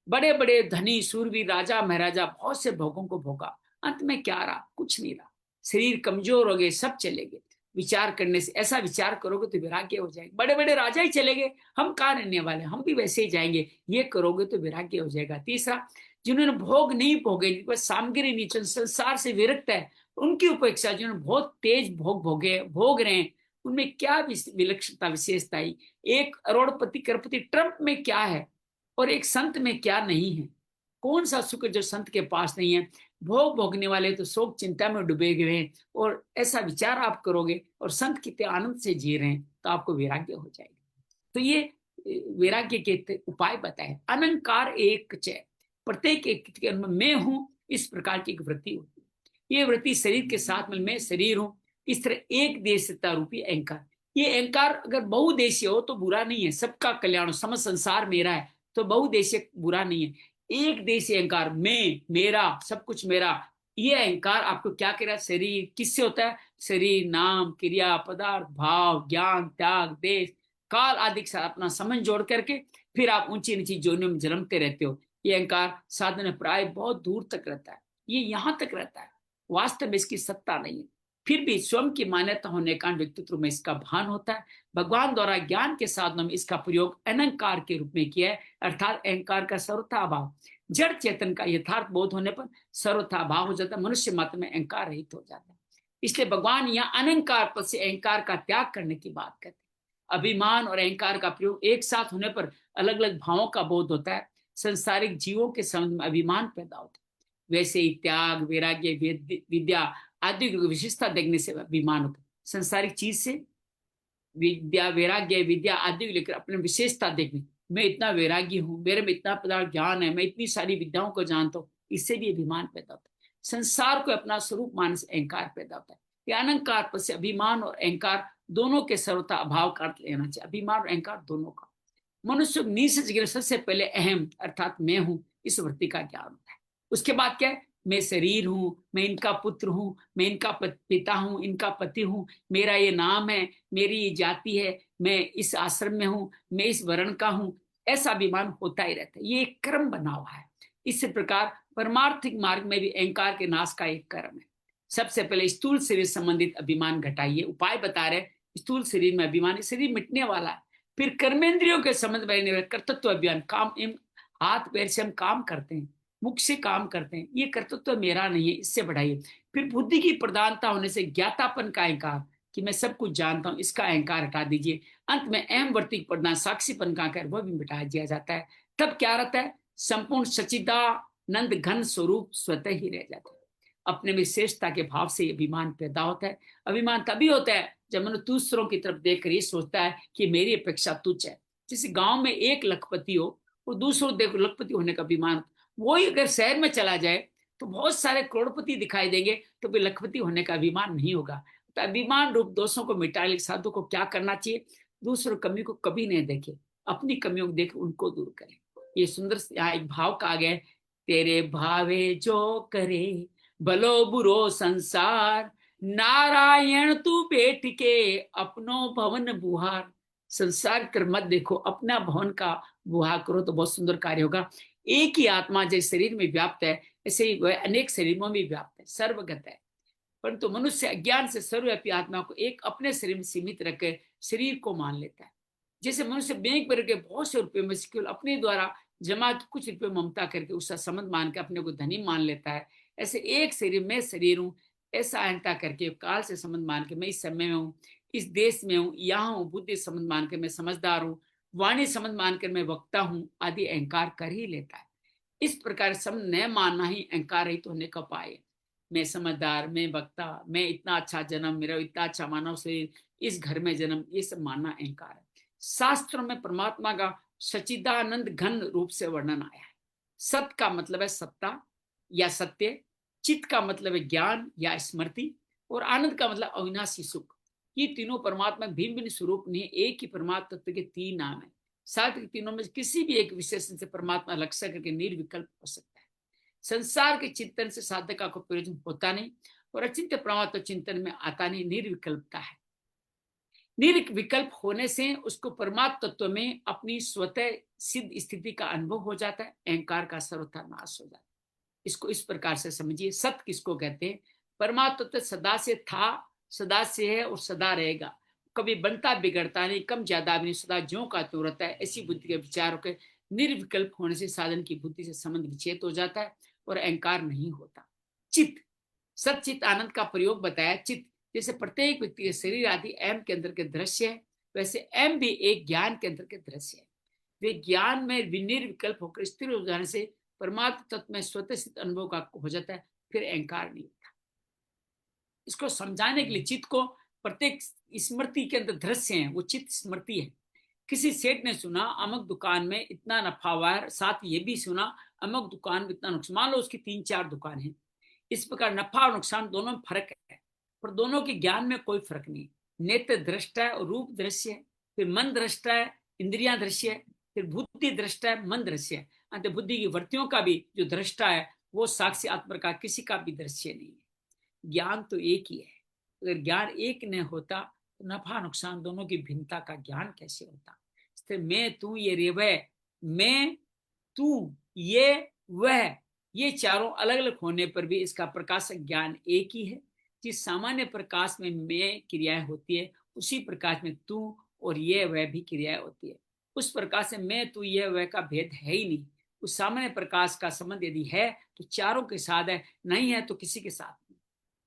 बड़े बड़े धनी सूरवीर राजा महाराजा बहुत से भोगों को भोगा, अंत में क्या रहा? कुछ नहीं रहा। शरीर कमजोर हो गए, सब चले गए। विचार करने से, ऐसा विचार करोगे तो वैराग्य हो जाएगा। बड़े बड़े राजा ही चले गए, हम कहाँ रहने वाले, हम भी वैसे ही जाएंगे, ये करोगे तो वैराग्य हो जाएगा। तीसरा, जिन्होंने भोग नहीं भोगे, बस सामग्री नीचे संसार से विरक्त है, उनकी उपेक्षा, जिन्होंने बहुत तेज भोग भोग रहे हैं, उनमें क्या विलक्षणता विशेषता आई? एक अरोड़पति करोड़पति ट्रम्प में क्या है और एक संत में क्या नहीं है? कौन सा सुख जो संत के पास नहीं है? भोग भोगने वाले तो शोक चिंता में डूबे हुए हैं, और ऐसा विचार आप करोगे और संत कितने आनंद से जी रहे हैं तो आपको वैराग्य हो जाएगा। तो ये वैराग्य के उपाय बताए। अनंकार एक च, प्रत्येक एक के अंदर मैं हूं, इस प्रकार की एक वृत्ति होती है। ये वृत्ति शरीर के साथ में मैं शरीर हूं, इस तरह एक देशता रूपी अहंकार। ये अहंकार अगर बहुदेशीय हो तो बुरा नहीं है, सबका कल्याण, समस्त संसार मेरा है तो बहुदेशीय बुरा नहीं है। एक देशीय अहंकार, मैं, मेरा, सब कुछ मेरा, ये अहंकार आपको क्या करेगा? शरीर किससे होता है? शरीर, नाम, क्रिया, पदार्थ, भाव, ज्ञान, त्याग, देश, काल आदि के साथ अपना संबंध जोड़ करके फिर आप ऊंची नीची जोनियों में जन्मते रहते हो। ये अहंकार साधन में प्राय बहुत दूर तक रहता है, ये यहाँ तक रहता है, वास्तव में इसकी सत्ता नहीं है। फिर भी स्वयं की मान्यता होने के कारण व्यक्तित्व में इसका भान होता है। भगवान द्वारा ज्ञान के साधनों में इसका प्रयोग अनंकार के रूप में किया है, अर्थात अहंकार का सर्वथा अभाव। जड़ चेतन का यथार्थ बोध होने पर सर्वथा अभाव हो जाता है, मनुष्य मात्र में अहंकार रहित हो जाता है। इसलिए भगवान यहाँ अनंकार पद से अहंकार का त्याग करने की बात करते हैं। अभिमान और अहंकार का प्रयोग एक साथ होने पर अलग अलग भावों का बोध होता है। संसारिक जीवों के संबंध में अभिमान पैदा होता है, वैसे ही त्याग, वैराग्य, विद्या आदि विशेषता देखने से अभिमान होता है। संसारिक चीज से विद्या, वैराग्य, विद्या आदि लेकर अपने विशेषता देखने, मैं इतना वैराग्य हूँ, मेरे में इतना पदार्थ ज्ञान है, मैं इतनी सारी विद्याओं को जानता हूँ, इससे भी अभिमान पैदा होता है। संसार को अपना स्वरूप मानने से अहंकार पैदा होता है। ये अनंकार पद से अभिमान और अहंकार दोनों के सर्वथा अभाव का अर्थ लेना चाहिए, अभिमान और अहंकार दोनों का। मनुष्य नीचे गिर सबसे पहले अहम अर्थात मैं हूं इस वृत्ति का ज्ञान होता है। उसके बाद क्या है, मैं शरीर हूं, मैं इनका पुत्र हूं, मैं इनका पिता हूं, इनका पति हूं, मेरा ये नाम है, मेरी ये जाति है, मैं इस आश्रम में हूं, मैं इस वर्ण का हूं, ऐसा अभिमान होता ही रहता है। ये एक क्रम बना हुआ है। इसी प्रकार परमार्थिक मार्ग में भी अहंकार के नाश का एक क्रम है। सबसे पहले स्थूल शरीर संबंधित अभिमान घटाइए, उपाय बता रहे। स्थूल शरीर में अभिमान, शरीर मिटने वाला है। फिर कर्मेंद्रियों के संबंध में कर्तृत्व अभियान, काम हाथ पैर से हम काम करते हैं, मुख से काम करते हैं, ये कर्तृत्व मेरा नहीं है, इससे बढ़ाइए। फिर बुद्धि की प्रधानता होने से ज्ञातापन का अहंकार कि मैं सब कुछ जानता हूं, इसका अहंकार हटा दीजिए। अंत में अहम वर्ती प्रधान साक्षीपन का अहंकार वह भी मिटा दिया जाता है। तब क्या रहता है, संपूर्ण सच्चिदानंद घन स्वरूप स्वतः ही रह जाता है। अपने में श्रेष्ठता के भाव से अभिमान पैदा होता है। अभिमान तभी होता है जब मनुष्य दूसरों की तरफ देखकर ये सोचता है कि मेरी अपेक्षा तुच्छ है। जैसे गांव में एक लखपति हो और दूसरों देखो लखपति होने का अभिमान, वही अगर शहर में चला जाए तो बहुत सारे करोड़पति दिखाई देंगे, तो फिर लखपति होने का अभिमान नहीं होगा। तो अभिमान रूप दोषों को मिटाने साधु को क्या करना चाहिए, दूसरों कमी को कभी नहीं देखे, अपनी कमियों को देख उनको दूर करें। ये सुंदर यहाँ एक भाव कहा गया है, तेरे भावे जो करे भलो बुरो संसार, नारायण तू बैठ के अपनो भवन बुहार। संसार कर मत देखो, अपना भवन का बुहार करो तो बहुत सुंदर कार्य होगा। एक ही आत्मा जैसे शरीर में व्याप्त है, ऐसे ही वह अनेक शरीरों में व्याप्त है, सर्वगत है। परंतु मनुष्य अज्ञान से सर्वव्यापी आत्मा को एक अपने शरीर में सीमित रखकर शरीर को मान लेता है। जैसे मनुष्य बैंक में रखे बहुत से रुपये में केवल अपने द्वारा जमा कुछ रुपये ममता करके उसका संबंध मान के अपने को धनी मान लेता है। ऐसे एक शरीर में शरीर हूँ ऐसा अहंता करके काल से संबंध मान के मैं इस समय में हूँ, इस देश में हूँ, यहाँ हूँ, बुद्धि संबंध मान के मैं समझदार हूँ, वाणी संबंध मानकर मैं वक्ता हूँ आदि अहंकार कर ही लेता है। इस प्रकार सब न मानना ही अहंकार रहित होने का उपाय है। मैं समझदार, मैं वक्ता, मैं इतना अच्छा जन्म, मेरा इतना अच्छा मानव शरीर, इस घर में जन्म, ये सब मानना अहंकार है। शास्त्रों में परमात्मा का सच्चिदानंद घन रूप से वर्णन आया है। सत का मतलब है सत्ता या सत्य, चित्त का मतलब है ज्ञान या स्मृति, और आनंद का मतलब अविनाशी सुख। ये तीनों परमात्मा भिन्न भिन्न स्वरूप नहीं, एक ही परमात्मा तत्व के तीन नाम है। साथ ही तीनों में किसी भी एक विशेषण से परमात्मा लक्ष्य करके निर्विकल्प हो सकता है। संसार के चिंतन से साधक का कोई प्रयोजन होता नहीं और अचिंत्य परमात्मा चिंतन में आता नहीं, निर्विकल्पता है। निर्विकल्प होने से उसको परमात्मा तत्व में अपनी स्वतः सिद्ध स्थिति का अनुभव हो जाता है, अहंकार का सर्वथा नाश हो जाता है। इसको इस प्रकार से समझिए, सत्य किसको कहते हैं, परमात्मा तत्व सदा से था, सदा से है और सदा रहेगा, कभी बनता बिगड़ता नहीं, कम ज्यादा भी नहीं, सदा ज्यों का त्यों रहता है। ऐसी बुद्धि के विचारों के निर्विकल्प होने से साधन की बुद्धि से संबंध विच्छेद हो जाता है और अहंकार नहीं होता। चित्त, सचित आनंद का प्रयोग बताया। चित्त जैसे प्रत्येक व्यक्ति के शरीर आदि एम के अंदर के दृश्य है, वैसे एम भी एक ज्ञान के अंदर के दृश्य है। वे ज्ञान में निर्विकल्प होकर स्थिर हो जाने से परमात्मा तत्व में स्वतः सिद्ध अनुभव का हो जाता है, फिर अहंकार नहीं होता। इसको समझाने के लिए चित्त को प्रत्येक स्मृति के अंदर दृश्य है, वो चित्त स्मृति है। किसी सेठ ने सुना अमुक दुकान में इतना नफा हुआ है, साथ ये भी सुना अमुक दुकान में इतना नुकसान। मान लो उसकी 3-4 दुकान है, इस प्रकार नफा और नुकसान दोनों में फर्क है, पर दोनों के ज्ञान में कोई फर्क नहीं। नेत्र दृष्टा है और रूप दृश्य है, फिर मन दृष्टा है, इंद्रियां दृश्य है, फिर बुद्धि दृष्टा है, मन दृश्य है। अंत बुद्धि की वृत्तियों का भी जो दृष्टा है वो साक्षी आत्मा का किसी का भी दृश्य नहीं है। ज्ञान तो एक ही है, अगर ज्ञान एक न होता तो नफा नुकसान दोनों की भिन्नता का ज्ञान कैसे होता। इसलिए मैं तू ये रे वह, मैं तू ये वह, ये चारों अलग अलग होने पर भी इसका प्रकाशक ज्ञान एक ही है। जिस सामान्य प्रकाश में मैं क्रियाएं होती है, उसी प्रकाश में तू और ये वह भी क्रियाएं होती है। उस प्रकाश से मैं तू ये वह का भेद है ही नहीं। उस सामान्य प्रकाश का संबंध यदि है तो चारों के साथ है, नहीं है तो किसी के साथ नहीं।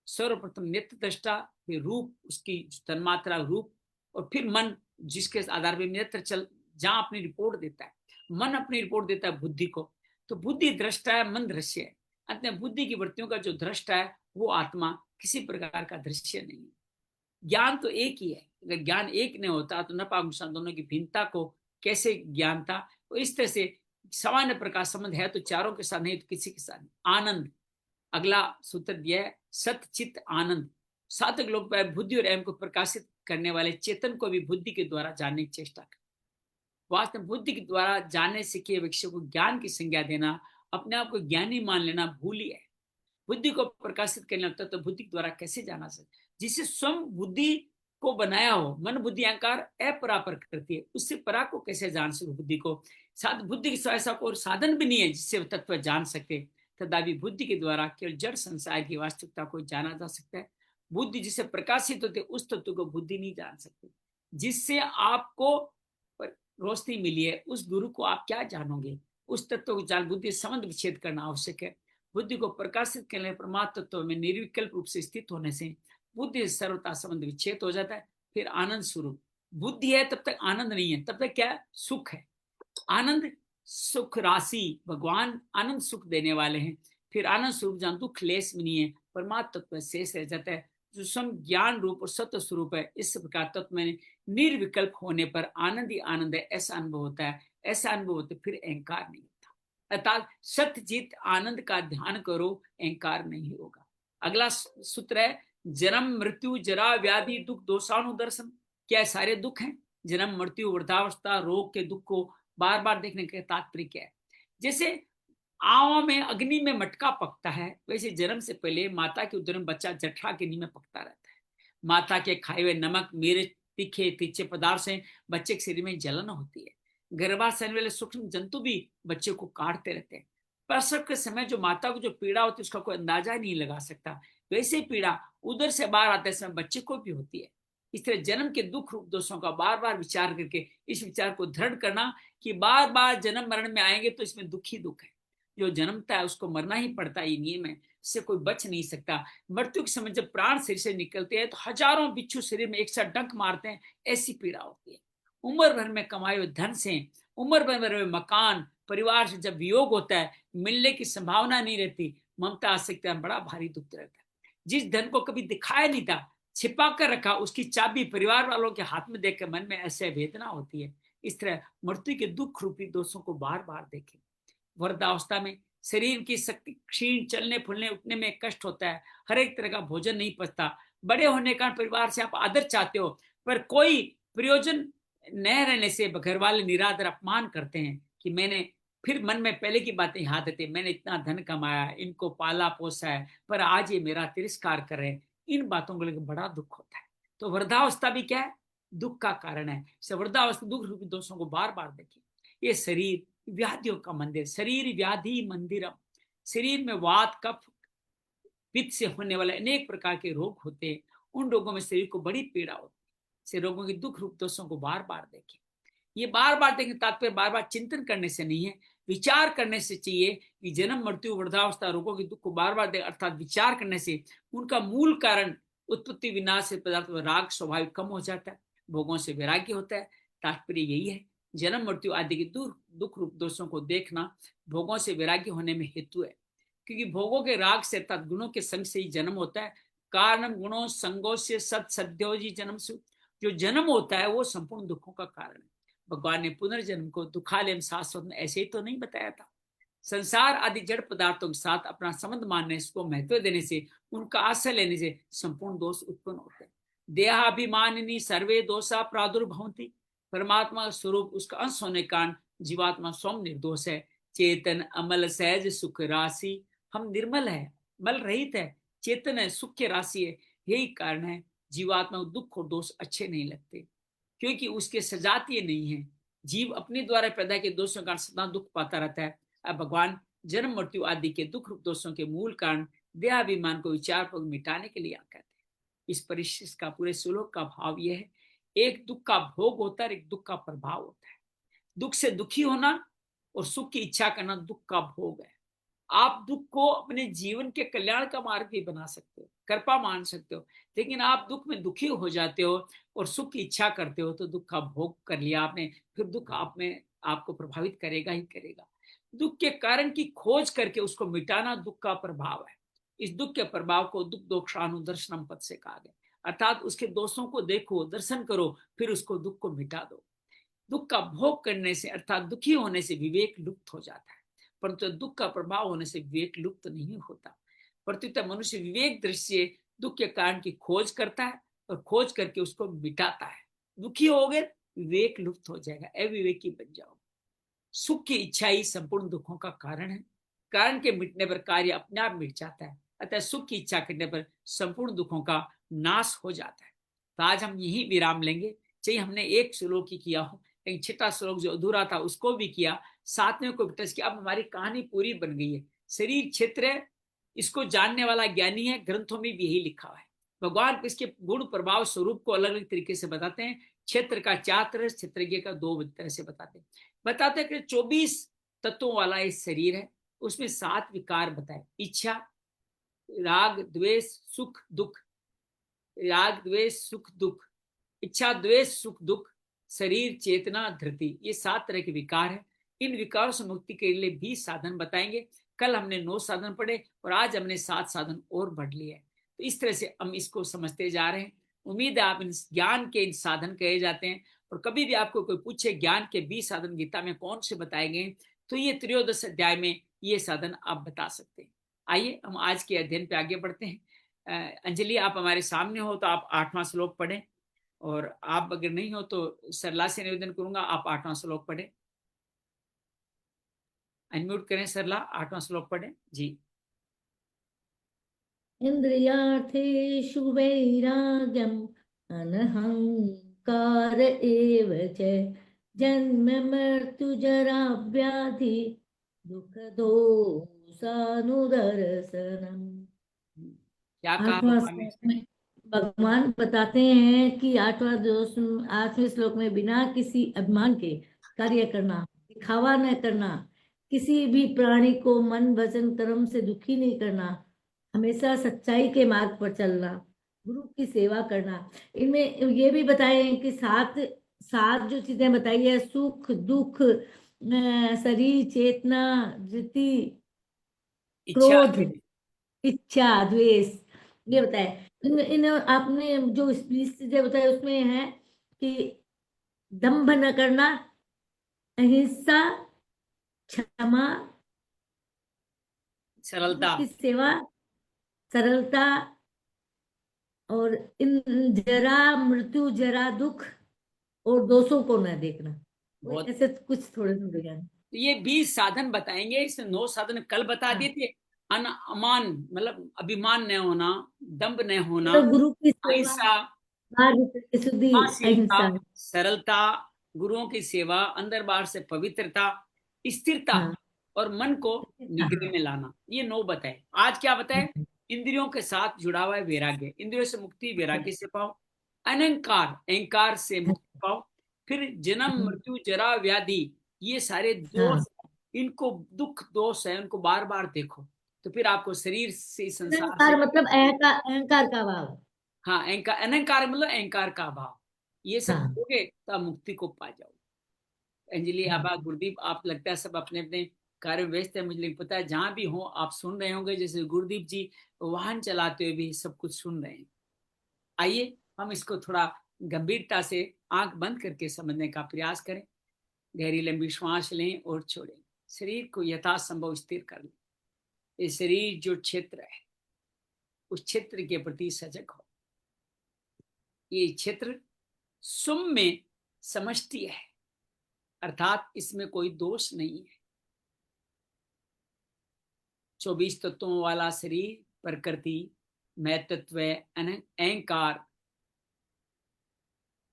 सर्वप्रथम नित्य दृष्टा, फिर रूप, उसकी तन्मात्रा रूप, और फिर मन, जिसके आधार पर नेत्र चल जहां अपनी रिपोर्ट देता है। मन अपनी रिपोर्ट देता है बुद्धि को, तो बुद्धि दृष्टा है, मन दृश्य है। अंत में बुद्धि की वृत्तियों का जो दृष्टा है वो आत्मा, किसी प्रकार का दृश्य नहीं है। ज्ञान तो एक ही है। अगर ज्ञान एक नहीं होता तो नफा नुकसान दोनों की भिन्नता को कैसे ज्ञान था। तो इस तरह से सामान्य प्रकाश संबंध है तो चारों के साथ नहीं तो किसी के साथ नहीं। आनंद, अगला सूत्र दिया है, सत चित आनंद। साधक लोग बुद्धि और अहम को प्रकाशित करने वाले चेतन को भी बुद्धि के द्वारा जानने की चेष्टा कर। वास्तव में बुद्धि के द्वारा जानने से किए विषय को ज्ञान की संज्ञा देना, अपने आप को ज्ञानी मान लेना भूल ही है। बुद्धि को प्रकाशित करने लगता तो बुद्धि के द्वारा कैसे जाना सकते। जिसे स्वयं बुद्धि को बनाया हो, मन बुद्धि अहंकार अपरापर करती है, उससे परा को कैसे जान सके बुद्धि को। साथ बुद्धि की ऐसा कोई साधन भी नहीं है जिससे तत्व जान सके। तथा भी बुद्धि के द्वारा केवल जड़ संसार की वास्तविकता को जाना जा सकता है। बुद्धि जिसे प्रकाशित होते उस तत्व को बुद्धि नहीं जान सकती। जिससे आपको रोशनी मिली है उस गुरु को आप क्या जानोगे। उस तत्व को जान बुद्धि संबंध विच्छेद करना आवश्यक है। बुद्धि को प्रकाशित करने परमात्म तत्व में निर्विकल्प रूप से स्थित होने से बुद्धि सर्वता संबंध विच्छेद हो जाता है। फिर आनंद स्वरूप बुद्धि है, तब तक आनंद नहीं है, तब तक क्या सुख है। आनंद सुख राशि, भगवान आनंद सुख देने वाले हैं। फिर आनंद स्वरूप जहां दुख लेस में नहीं है, परमात्म तत्व शेष रह जाता है जो स्वयं ज्ञान रूप और सत्य स्वरूप है। इस प्रकार तत्व में निर्विकल्प होने पर आनंद ही आनंद है, ऐसा अनुभव होता है। ऐसा अनुभव होते फिर अहंकार नहीं होता। अर्थात सत्यचित आनंद का ध्यान करो, अहंकार नहीं होगा। अगला सूत्र है, जन्म मृत्यु जरा व्याधि दुख दोषानुदर्शन। क्या सारे दुख हैं? जन्म मृत्यु वृद्धावस्था रोग के दुख को बार बार देखने का तात्पर्य क्या है। जैसे आवा में अग्नि में मटका पकता है, वैसे जन्म से पहले माता के उदर में बच्चा जठरा के नी में पकता रहता है। माता के खाए हुए नमक मिर्च तीखे तीखे पदार्थ से बच्चे के शरीर में जलन होती है। गर्भाशय वाले सूक्ष्म जंतु भी बच्चे को काटते रहते हैं। प्रसव के समय जो माता को जो पीड़ा होती है उसका कोई अंदाजा ही नहीं लगा सकता। वैसे पीड़ा उधर से बाहर आते समय बच्चे को भी होती है। इस तरह जन्म के दुख रूप दोषों का बार बार विचार करके इस विचार को दृढ़ करना कि बार बार जन्म मरण में आएंगे तो इसमें दुख ही दुख है। जो जन्मता है उसको मरना ही पड़ता है, ये नियम है, इससे कोई बच नहीं सकता। मृत्यु के समय जब प्राण शरीर से निकलते हैं तो हजारों बिच्छू शरीर में एक साथ डंक मारते हैं, ऐसी पीड़ा होती है। उम्र भर में कमाए हुए धन से, उम्र भर में मकान परिवार से जब वियोग होता है, मिलने की संभावना नहीं रहती, ममता आसक्ति में बड़ा भारी दुख रहता है। जिस धन को कभी दिखाया नहीं था, छिपा कर रखा, उसकी चाबी परिवार वालों के हाथ में देखकर मन में ऐसे वेदना होती है। इस तरह मृत्यु के दुख रूपी दोषों को बार बार देखें। वृद्धावस्था में शरीर की शक्ति क्षीण, चलने फूलने उठने में कष्ट होता है, हर एक तरह का भोजन नहीं पचता। बड़े होने का परिवार से आप आदर चाहते हो पर कोई प्रयोजन न रहने से घर वाले निरादर अपमान करते हैं कि मैंने, फिर मन में पहले की बातें याद आती है, मैंने इतना धन कमाया, इनको पाला पोसा है, पर आज ये मेरा तिरस्कार कर रहे हैं। इन बातों को लेकर बड़ा दुख होता है। तो वृद्धावस्था भी क्या है? दुख का कारण है। वृद्धावस्था दुख रूपी दोषों को बार बार देखिए। ये शरीर व्याधियों का मंदिर, शरीर व्याधि मंदिरम। शरीर में वात कफ पित्त से होने वाले अनेक प्रकार के रोग होते हैं। उन रोगों में शरीर को बड़ी पीड़ा होती है। से रोगों के दुख रूप दोषों को बार बार देखें। ये बार बार देखें तात्पर्य बार बार चिंतन करने से नहीं है, विचार करने से चाहिए कि जन्म मृत्यु वृद्धावस्था रोगों के दुख को बार बार देखें, अर्थात विचार करने से उनका मूल कारण उत्पत्ति विनाश से पदार्थ में राग स्वाभाविक कम हो जाता है, भोगों से वैराग्य होता है। तात्पर्य यही है, जन्म मृत्यु आदि के दुख रूप दोषों को देखना भोगों से वैराग्य होने में हेतु है। क्योंकि भोगों के राग से अर्थात गुणों के संग से ही जन्म होता है। कारणम गुणों संगों से सत सद्योजी जन्म से जो जन्म होता है वो संपूर्ण दुखों का कारण है। भगवान ने पुनर्जन्म को दुखालय शाश्वत में ऐसे ही तो नहीं बताया था। संसार आदि जड़ पदार्थों के साथ अपना संबंध मानने, इसको महत्व देने से, उनका आश्रय लेने से संपूर्ण दोष उत्पन्न होते हैं। देहाभिमानिनी सर्वे दोषा प्रादुर्भवन्ति। परमात्मा स्वरूप उसका अंश होने के कारण जीवात्मा स्वयं निर्दोष है। चेतन अमल सहज सुख राशि। हम निर्मल है, मल रहित है, चेतन है, सुख की राशि है। यही कारण है जीवात्मा को दुख और दोष अच्छे नहीं लगते, क्योंकि उसके सजातीय नहीं है। जीव अपने द्वारा पैदा के दोषों के कारण सदा दुख पाता रहता है। अब भगवान जन्म मृत्यु आदि के दुख रूप दोषों के मूल कारण देहाभिमान को विचार पर मिटाने के लिए कहते हैं। इस परिशिष्ट का पूरे श्लोक का भाव यह है, एक दुख का भोग होता है, एक दुख का प्रभाव होता है। दुख से दुखी होना और सुख की इच्छा करना दुख का भोग है। आप दुख को अपने जीवन के कल्याण का मार्ग भी बना सकते हो, कृपा मान सकते हो, लेकिन आप दुख में दुखी हो जाते हो और सुख की इच्छा करते हो तो दुख का भोग कर लिया आपने, फिर दुख आप में आपको प्रभावित करेगा ही करेगा। दुख के कारण की खोज करके उसको मिटाना दुख का प्रभाव है। इस दुख के प्रभाव को दुख दोषानुदर्शनम पद से कहा गया, अर्थात उसके दोषों को देखो, दर्शन करो, फिर उसको दुख को मिटा दो। दुख का भोग करने से अर्थात दुखी होने से विवेक लुप्त हो जाता है, परंतु दुख का प्रभाव होने से विवेक लुप्त नहीं होता। प्रत्युत मनुष्य विवेक दृष्टि दुख के कारण की खोज करता है और खोज करके उसको मिटाता है। दुखी हो गए, विवेक लुप्त हो जाएगा, अविवेकी बन जाओ। सुख की इच्छा ही संपूर्ण दुखों का कारण है। कारण के मिटने पर कार्य अपने आप मिट जाता है, अतः सुख की इच्छा करने पर संपूर्ण दुखों का नाश हो जाता है। तो आज हम यही विराम लेंगे। चाहिए हमने एक श्लोक ही किया हो, लेकिन छठा श्लोक जो अधूरा था उसको भी किया, सातवें को भी टच किया। अब हमारी कहानी पूरी बन गई है। शरीर क्षेत्र है, इसको जानने वाला ज्ञानी है, ग्रंथों में भी यही लिखा हुआ है। भगवान इसके गुण प्रभाव स्वरूप को अलग अलग तरीके से बताते हैं। क्षेत्र का 4 तरह, क्षेत्रज्ञ का 2 तरह से बताते हैं कि 24 तत्वों वाला ये शरीर है, उसमें 7 विकार बताए, इच्छा, राग द्वेष सुख दुख, राग द्वेष सुख दुख, इच्छा द्वेष सुख दुख, शरीर चेतना धृति, ये 7 तरह के विकार है। इन विकारों से मुक्ति के लिए 20 साधन बताएंगे। कल हमने 9 साधन पढ़े और आज हमने 7 साधन और बढ़ लिए। तो इस तरह से हम इसको समझते जा रहे हैं। उम्मीद है आप इन ज्ञान के इन साधन कहे जाते हैं। और कभी भी आपको कोई पूछे ज्ञान के 20 साधन गीता में कौन से बताए गए, तो ये 13 अध्याय में ये साधन आप बता सकते हैं। आइए हम आज के अध्ययन पे आगे बढ़ते हैं। अंजलि, आप हमारे सामने हो तो आप 8वां श्लोक पढ़ें, और आप अगर नहीं हो तो सरला से निवेदन करूंगा आप 8वां श्लोक पढ़ें। अनम्यूट करें सरला, 8वां श्लोक पढ़ें जी। इन्द्रियार्थेषु वैराग्यम् अनहङ्कार एव च जन्म मृत्यु जरा व्याधि दुःखदोषानुदर्शनम्। क्या कहा 8वां भगवान ने? श्लोक में भगवान बताते हैं कि 8वें श्लोक में बिना किसी अभिमान के कार्य करना, दिखावा न करना, किसी भी प्राणी को मन वचन कर्म से दुखी नहीं करना, हमेशा सच्चाई के मार्ग पर चलना, गुरु की सेवा करना। इनमें ये भी बताए हैं कि सात जो चीजें बताई है, सुख दुख, शरीर चेतना धृति इच्छा, क्रोध इच्छा द्वेष, ये बताए। इन आपने जो 20 चीजें बताए उसमें है कि दंभ न करना, अहिंसा, क्षमा, सरलता, की सेवा, सरलता, और इन जरा मृत्यु जरा दुख और दोषों को न देखना। बहुत ऐसे कुछ थोड़े थोड़े ज्ञान। तो ये 20 साधन बताएंगे। इसमें 9 साधन कल बता दिए थे। अमान मतलब अभिमान न होना, दंभ न होना, तो गुरु की सेवा, अहिंसा, मार्ग की शुद्धि, उदासीनता, अहिंसा, सरलता, गुरुओं की सेवा, अंदर बाहर से पवित्रता, स्थिरता हाँ और मन को निग्रह हाँ में लाना, ये 9 बताए। आज क्या बताए? इंद्रियों के साथ जुड़ा हुआ है वैराग्य, इंद्रियों से मुक्ति वैराग्य से पाओ। अनंकार, अहंकार से मुक्ति पाओ। फिर जन्म मृत्यु जरा व्याधि, ये सारे दोष, हाँ। इनको दुख दोष है, उनको बार बार देखो, तो फिर आपको शरीर से संसार से, अहंकार मतलब अहंकार का भाव। हाँ अहंकार, अनंकार मतलब अहंकार का अभाव, ये सब हाँ होगे तो आप मुक्ति को पा जाओ। अंजलि, हाँ आबा, गुरुदीप, आप लगता है सब अपने अपने कार्य में व्यस्त है। मुझे पता है जहां भी हो आप सुन रहे होंगे, जैसे गुरुदीप जी वाहन चलाते हुए भी सब कुछ सुन रहे हैं। आइए हम इसको थोड़ा गंभीरता से आंख बंद करके समझने का प्रयास करें। गहरी लंबी श्वास लें और छोड़ें। शरीर को यथासंभव स्थिर कर लें। ये शरीर जो क्षेत्र है, उस क्षेत्र के प्रति सजग हो। ये क्षेत्र सुम में समष्टि है, अर्थात इसमें कोई दोष नहीं है। 24 तत्वों वाला शरीर, प्रकृति, मैं तत्व, अहंकार,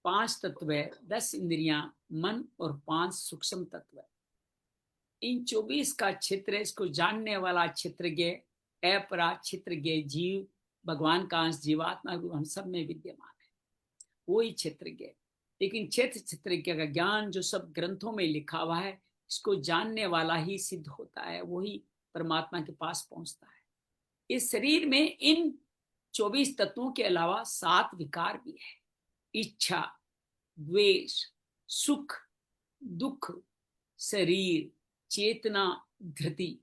5 तत्व है, 10 इंद्रियां, मन और 5 सूक्ष्म तत्व है। इन 24 का क्षेत्र, इसको जानने वाला क्षेत्रज्ञ, अपरा क्षेत्रज्ञ जीव, भगवान का अंश जीवात्मा हम सब में विद्यमान है, वही क्षेत्रज्ञ। लेकिन क्षेत्रज्ञ का ज्ञान जो सब ग्रंथों में लिखा हुआ है, इसको जानने वाला ही सिद्ध होता है, वही परमात्मा के पास पहुंचता है। इस शरीर में इन 24 तत्वों के अलावा 7 विकार भी है। इच्छा, द्वेष, सुख, दुख, शरीर, चेतना, धृति।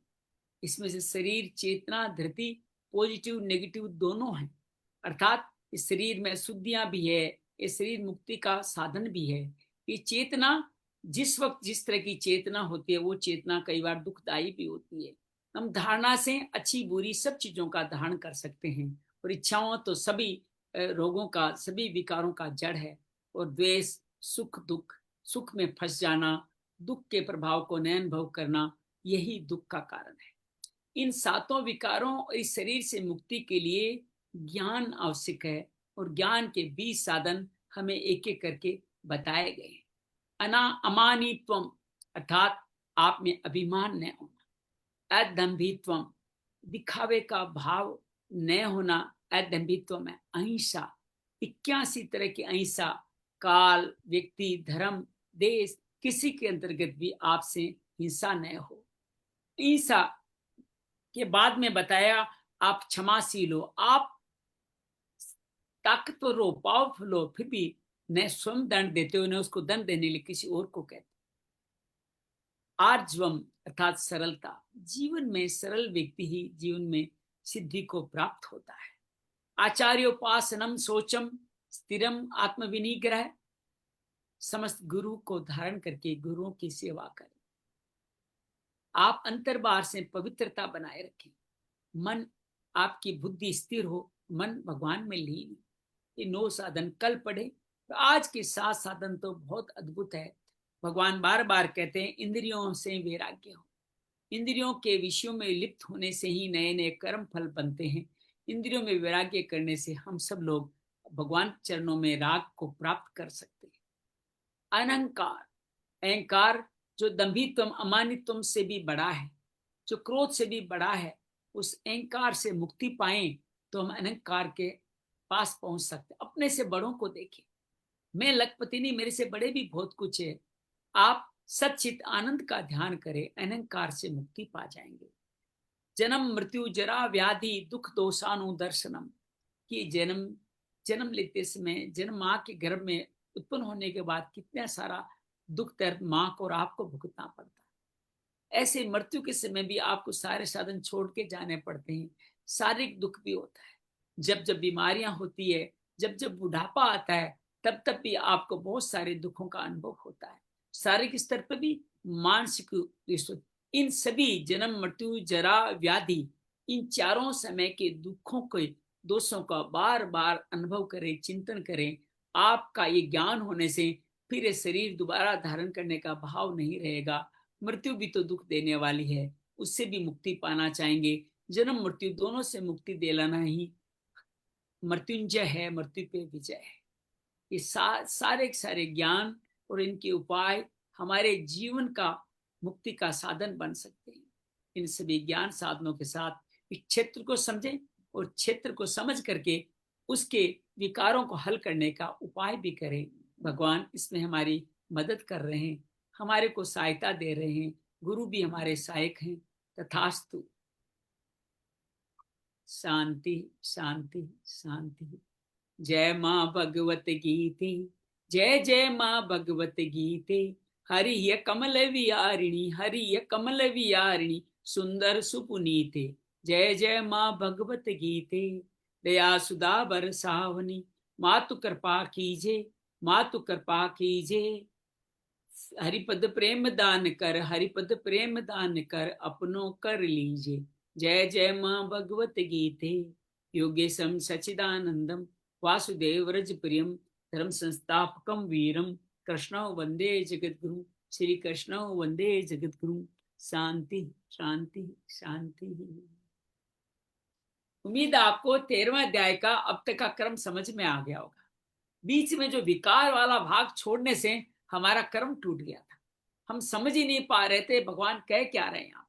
इसमें से शरीर, चेतना, धृति पॉजिटिव नेगेटिव दोनों हैं। अर्थात इस शरीर में अशुद्धियां भी है, ये शरीर मुक्ति का साधन भी है। ये चेतना, जिस वक्त जिस तरह की चेतना होती है, वो चेतना कई बार दुखदायी भी होती है। हम धारणा से अच्छी बुरी सब चीजों का धारण कर सकते हैं। और इच्छाओं तो सभी रोगों का, सभी विकारों का जड़ है। और द्वेष, सुख दुख, सुख में फंस जाना, दुख के प्रभाव को न अनुभव करना, यही दुख का कारण है। इन 7 विकारों और इस शरीर से मुक्ति के लिए ज्ञान आवश्यक है। और ज्ञान के 20 साधन हमें एक एक करके बताए गए। अमानित्वम अर्थात आप में अभिमान न होना, अदंभित्वम दिखावे का भाव न होना, अदंभित्व में अहिंसा, 81 तरह की अहिंसा, काल, व्यक्ति, धर्म, देश, किसी के अंतर्गत भी आपसे हिंसा न हो। हिंसा के बाद में बताया आप क्षमाशील हो, आप ताकतवर हो, पावरफुल हो, फिर भी न स्वयं दंड देते हो, न उसको दंड देने लिए किसी और को कहते। आर्जवम अर्थात सरलता, जीवन में सरल व्यक्ति ही जीवन में सिद्धि को प्राप्त होता है। आचार्योपासनम शौचम स्थिरम आत्मविनिग्रह, समस्त गुरु को धारण करके गुरुओं की सेवा करें। आप अंतर्बार से पवित्रता बनाए रखें। मन, आपकी बुद्धि स्थिर हो, मन भगवान में लीन। ये 9 साधन कल पढ़े। तो आज के 7 साधन तो बहुत अद्भुत है। भगवान बार बार कहते हैं इंद्रियों से वैराग्य हो। इंद्रियों के विषयों में लिप्त होने से ही नए नए कर्म फल बनते हैं। इंद्रियों में वैराग्य करने से हम सब लोग भगवान चरणों में राग को प्राप्त कर सकते हैं। अहंकार, अहंकार जो दंभित्वम अमानित्वम से भी बड़ा है, जो क्रोध से भी बड़ा है, उस अहंकार से मुक्ति पाएं तो हम अहंकार के पास पहुंच सकते। अपने से बड़ों को देखें, मैं लखपति नहीं, मेरे से बड़े भी बहुत कुछ है। आप सच्चित आनंद का ध्यान करें, अहंकार से मुक्ति पा जाएंगे। जन्म मृत्यु जरा व्याधि दुख दोषानुदर्शनम, कि जन्म लेते समय, जन्म माँ के गर्भ में उत्पन्न होने के बाद कितना सारा दुख दर्द माँ को और आपको भुगतना पड़ता है। ऐसे मृत्यु के समय भी आपको सारे साधन छोड़ के जाने पड़ते हैं। शारीरिक दुख भी होता है, जब जब बीमारियां होती है, जब जब बुढ़ापा आता है, तब तब भी आपको बहुत सारे दुखों का अनुभव होता है। शारीरिक स्तर पर भी, मानसिक, इन सभी जन्म मृत्यु जरा व्याधि, इन चारों समय के दुखों के दोषों का बार बार अनुभव करें, चिंतन करें। आपका ये ज्ञान होने से फिर ये शरीर दोबारा धारण करने का भाव नहीं रहेगा। मृत्यु भी तो दुख देने वाली है, उससे भी मुक्ति पाना चाहेंगे। जन्म मृत्यु दोनों से मुक्ति दिलाना ही मृत्युंजय है, मृत्यु पे विजय है। ये सारे ज्ञान और इनके उपाय हमारे जीवन का मुक्ति का साधन बन सकते हैं। इन सभी ज्ञान साधनों के साथ इस क्षेत्र को समझें और क्षेत्र को समझ करके उसके विकारों को हल करने का उपाय भी करें। भगवान इसमें हमारी मदद कर रहे हैं, हमारे को सहायता दे रहे हैं। गुरु भी हमारे सहायक हैं। तथास्तु। शांति शांति शांति। जय माँ भगवत गीते, जय जय माँ भगवत गीते। हरिय कमल विहारिणी, हरिय कमल विहारिणी, सुंदर सुपुनीते। जय जय माँ भगवत गीते। दया सुधा बरसावनी, मातु कृपा कीजे, मातु कृपा कीजे। हरिपद प्रेम दान कर, हरिपद प्रेम दान कर, अपनों कर लीजे। जय जय माँ भगवत गीते। योगेशम सचिदानंदम वासुदेव रज प्रियम, धर्म संस्थापकम वीरम, कृष्ण वंदे जगद्गुरु, श्री कृष्ण वंदे जगद्गुरु। शांति शांति शांति। उम्मीद आपको 13वां अध्याय का अब तक का क्रम समझ में आ गया होगा। बीच में जो विकार वाला भाग छोड़ने से हमारा कर्म टूट गया था। हम समझ ही नहीं पा रहे थे भगवान कह क्या रहे हैं यहाँ।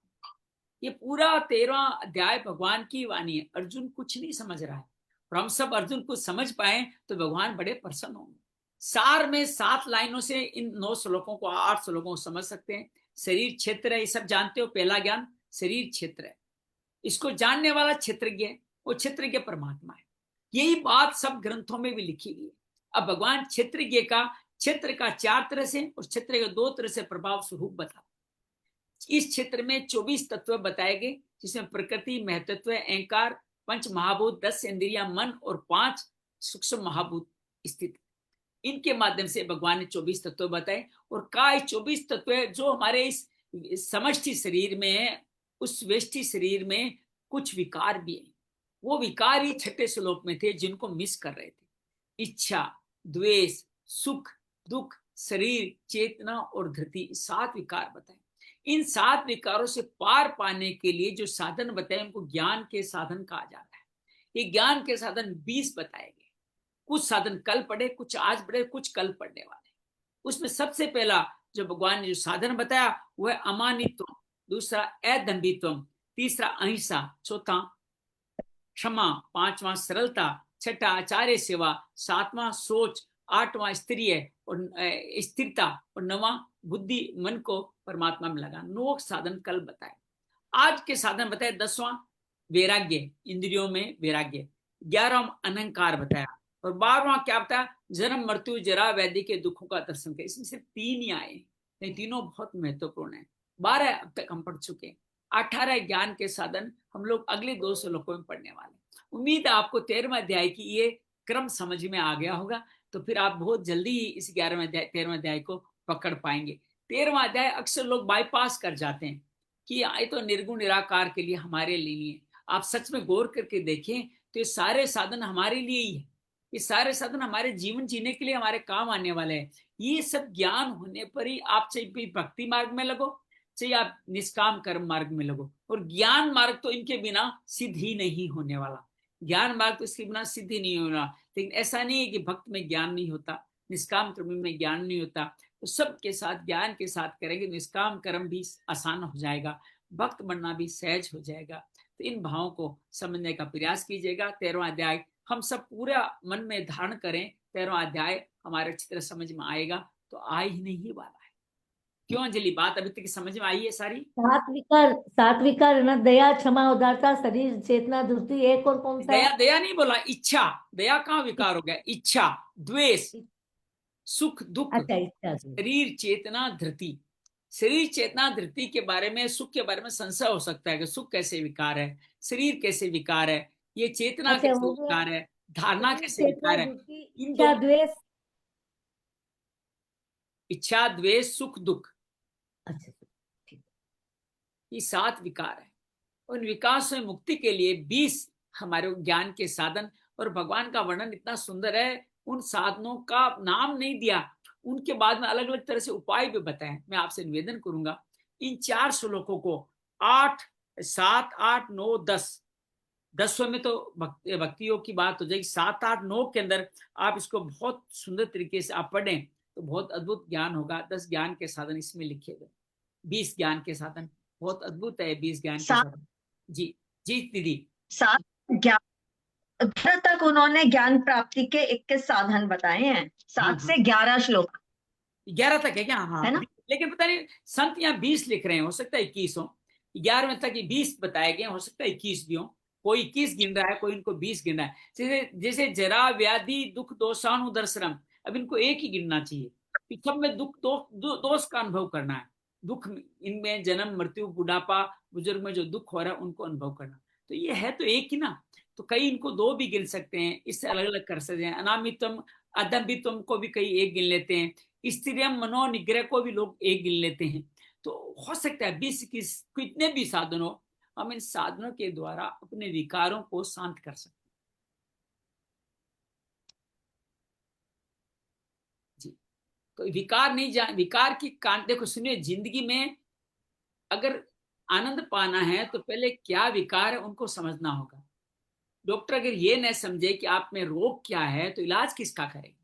ये पूरा 13वां अध्याय भगवान की वाणी है। अर्जुन कुछ नहीं समझ रहा है, और हम सब अर्जुन को समझ पाए तो भगवान बड़े प्रसन्न होंगे। सार में 7 लाइनों से इन 9 श्लोकों को 8 श्लोकों को समझ सकते हैं। शरीर क्षेत्र है, ये सब जानते हो। पहला ज्ञान शरीर क्षेत्र है, इसको जानने वाला क्षेत्रज्ञ है, वो क्षेत्रज्ञ परमात्मा है। यही बात सब ग्रंथों में भी लिखी गई है। अब भगवान क्षेत्रज्ञ का क्षेत्र का 4 तरह से और क्षेत्र का 2 तरह से प्रभाव स्वरूप बता। इस क्षेत्र में 24 तत्व बताए गए, जिसमें प्रकृति, महतत्व, अहंकार, 5 महाभूत, 10 इंद्रियां, मन और 5 सूक्ष्म महाभूत स्थित। इनके माध्यम से भगवान ने 24 तत्व बताए। और काय 24 तत्व जो हमारे इस समष्टि शरीर में है, उस वेष्टि शरीर में कुछ विकार भी है। वो विकार ही 6ठे श्लोक में थे, जिनको मिस कर रहे थे। इच्छा, द्वेष, सुख, दुख, शरीर, चेतना और धृति, 7 विकार बताए। इन 7 विकारों से पार पाने के लिए जो साधन बताए, उनको ज्ञान के साधन कहा जाता है। ये ज्ञान के साधन 20 बताए गए। कुछ साधन कल पढ़े, कुछ आज पढ़े, कुछ कल पढ़ने वाले। उसमें सबसे पहला जो भगवान ने जो साधन बताया वो है अमानित्व, दूसरा अदंभित्व, तीसरा अहिंसा, चौथा क्षमा, 5वां सरलता, 6ठा आचार्य सेवा, 7वां सोच, 8वां स्त्रीय और स्थिरता, और 9वां बुद्धि, मन को परमात्मा में लगा। 9 साधन कल बताए। आज के साधन बताए 10वां वैराग्य, इंद्रियों में वैराग्य, 11वां अहंकार बताया, और 12वां क्या बताया, जन्म मृत्यु जरा व्याधि के दुखों का दर्शन कर। इसमें सिर्फ 3 ही आए, ये तीनों बहुत महत्वपूर्ण है। 12 अब तक हम पढ़ चुके हैं। 18 ज्ञान के साधन हम लोग अगले 2 श्लोकों में पढ़ने वाले। उम्मीद है आपको 13वां अध्याय की ये क्रम समझ में आ गया होगा, तो फिर आप बहुत जल्दी ही इस 13वां अध्याय को पकड़ पाएंगे। 13वां अध्याय अक्सर लोग बाईपास कर जाते हैं कि ये तो निर्गुण निराकार के लिए, हमारे लिए है। आप सच में गौर करके देखें तो ये सारे साधन हमारे लिए ही है। ये सारे साधन हमारे जीवन जीने के लिए हमारे काम आने वाले हैं। ये सब ज्ञान होने पर ही आप चाहे भक्ति मार्ग में लगो, चाहे आप निष्काम कर्म मार्ग में लगो। और ज्ञान मार्ग तो इनके बिना सिद्ध ही नहीं होने वाला। ज्ञान मार्ग तो इसके बिना सिद्ध ही नहीं होना। लेकिन ऐसा नहीं है कि भक्त में ज्ञान नहीं होता, निष्काम कर्म में ज्ञान नहीं होता। तो सबके साथ ज्ञान के साथ करेंगे, निष्काम कर्म भी आसान हो जाएगा, भक्त बनना भी सहज हो जाएगा। तो इन भावों को समझने का प्रयास कीजिएगा। 13वां अध्याय हम सब पूरा मन में धारण करें। 13वां अध्याय हमारे अच्छी तरह समझ में आएगा, तो आ ही नहीं वाला है। क्यों अंजलि, बात अभी तक समझ में आई है सारी? 7 विकार है ना, दया, क्षमा, उदारता, शरीर, चेतना, धृति, एक और कौन सा है? दया नहीं बोला, इच्छा। दया कहाँ विकार हो गया? इच्छा, द्वेष, सुख, दुख, अच्छा, इच्छा, शरीर, चेतना, धृति। शरीर, चेतना, धृति के बारे में, सुख के बारे में संशय हो सकता है कि सुख कैसे विकार है, शरीर कैसे विकार है, ये चेतना कैसे विकार है, धारणा कैसे विकार है। इन इच्छा, द्वेष, इच्छा, द्वेष, सुख, दुख, अच्छा, ये 7 विकार है। उन विकार से मुक्ति के लिए 20 हमारे ज्ञान के साधन, और भगवान का वर्णन इतना सुंदर है। उन साधनों का नाम नहीं दिया, उनके बाद में अलग अलग तरह से उपाय भी बताए। मैं आपसे निवेदन करूंगा इन 4 श्लोकों को 8, 7, 8, 9, 10 में तो भक्तियों की बात हो जाएगी। 7, 8, 9 के अंदर आप इसको बहुत सुंदर तरीके से आप पढ़ें तो बहुत अद्भुत ज्ञान होगा। 10 ज्ञान के साधन इसमें लिखे गए, 20 ज्ञान के साधन, बहुत अद्भुत है 20 ज्ञान के साधन। जी जी दीदी। 7 ज्ञान तक उन्होंने ज्ञान प्राप्ति के 21 साधन बताए हैं। 7 से 11 श्लोक, 11 तक है क्या? हाँ, है ना? लेकिन पता नहीं संत यहाँ 20 लिख रहे हैं, हो सकता है 21 हो। 11वें तक 20 बताए गए, हो सकता है 21 भी हो। कोई 21 गिन रहा है, कोई इनको 20 गिन रहा है। जैसे जरा, व्याधि, दुख, दोषानुदर्शनम, अब इनको एक ही गिनना चाहिए। सब में दुख, दोष का अनुभव करना है। दुख इनमें जन्म, मृत्यु, बुढ़ापा, बुजुर्ग में जो दुख हो रहा है उनको अनुभव करना। तो ये है तो एक ही ना, तो कई इनको 2 भी गिन सकते हैं, इससे अलग अलग कर सकते हैं। अनामित्वम, अदम्भित्वम को भी कई 1 गिन लेते हैं। स्त्रियम, मनोनिग्रह को भी लोग 1 गिन लेते हैं। तो हो सकता है 20 कितने भी साधन हो, हम इन साधनों के द्वारा अपने विकारों को शांत कर सकते हैं। जी, तो विकार नहीं विकार की कांट देखो, सुनिए, जिंदगी में अगर आनंद पाना है तो पहले क्या विकार है उनको समझना होगा। डॉक्टर अगर ये न समझे कि आप में रोग क्या है तो इलाज किसका करेंगे?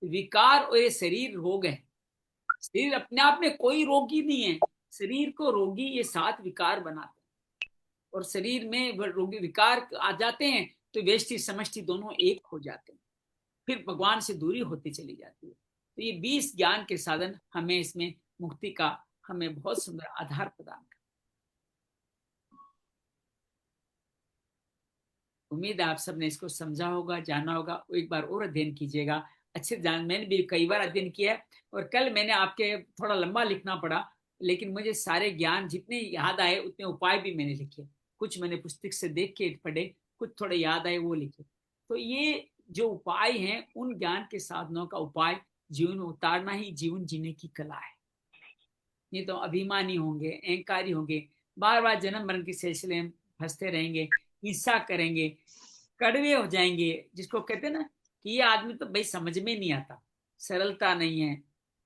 विकार और ये शरीर रोग है। शरीर अपने आप में कोई रोगी नहीं है, शरीर को रोगी ये 7 विकार बनाते हैं, और शरीर में रोगी विकार आ जाते हैं तो व्यष्टि समष्टि दोनों एक हो जाते हैं, फिर भगवान से दूरी होती चली जाती है। तो ये 20 ज्ञान के साधन हमें इसमें मुक्ति का हमें बहुत सुंदर आधार प्रदान कर। उम्मीद है आप सबने इसको समझा होगा, जाना होगा। एक बार और अध्ययन कीजिएगा, अच्छे जान। मैंने भी कई बार अध्ययन किया है, और कल मैंने आपके थोड़ा लंबा लिखना पड़ा, लेकिन मुझे सारे ज्ञान जितने याद आए उतने उपाय भी मैंने लिखे। कुछ मैंने पुस्तक से देख के पढ़े, कुछ थोड़े याद आए वो लिखे। तो ये जो उपाय हैं, उन ज्ञान के साधनों का उपाय जीवन में उतारना ही जीवन जीने की कला है। नहीं तो अभिमानी होंगे, अहंकारी होंगे, बार बार जन्म मरण के सिलसिले में फंसते रहेंगे, हिंसा करेंगे, कड़वे हो जाएंगे। जिसको कहते हैं ना कि ये आदमी तो भाई समझ में नहीं आता, सरलता नहीं है,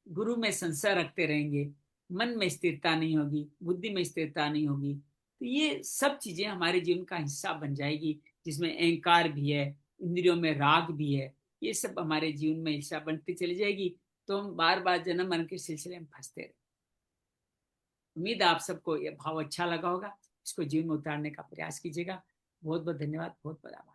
गुरु में संशय रखते रहेंगे, मन में स्थिरता नहीं होगी, बुद्धि में स्थिरता नहीं होगी। तो ये सब चीजें हमारे जीवन का हिस्सा बन जाएगी, जिसमें अहंकार भी है, इंद्रियों में राग भी है। ये सब हमारे जीवन में हिस्सा बनती चली जाएगी, तो हम बार बार जन्म मरण के सिलसिले में फंसते रहे। उम्मीद है आप सबको यह भाव अच्छा लगा होगा। इसको जीवन में उतारने का प्रयास कीजिएगा। बहुत बहुत धन्यवाद, बहुत बहुत आभार।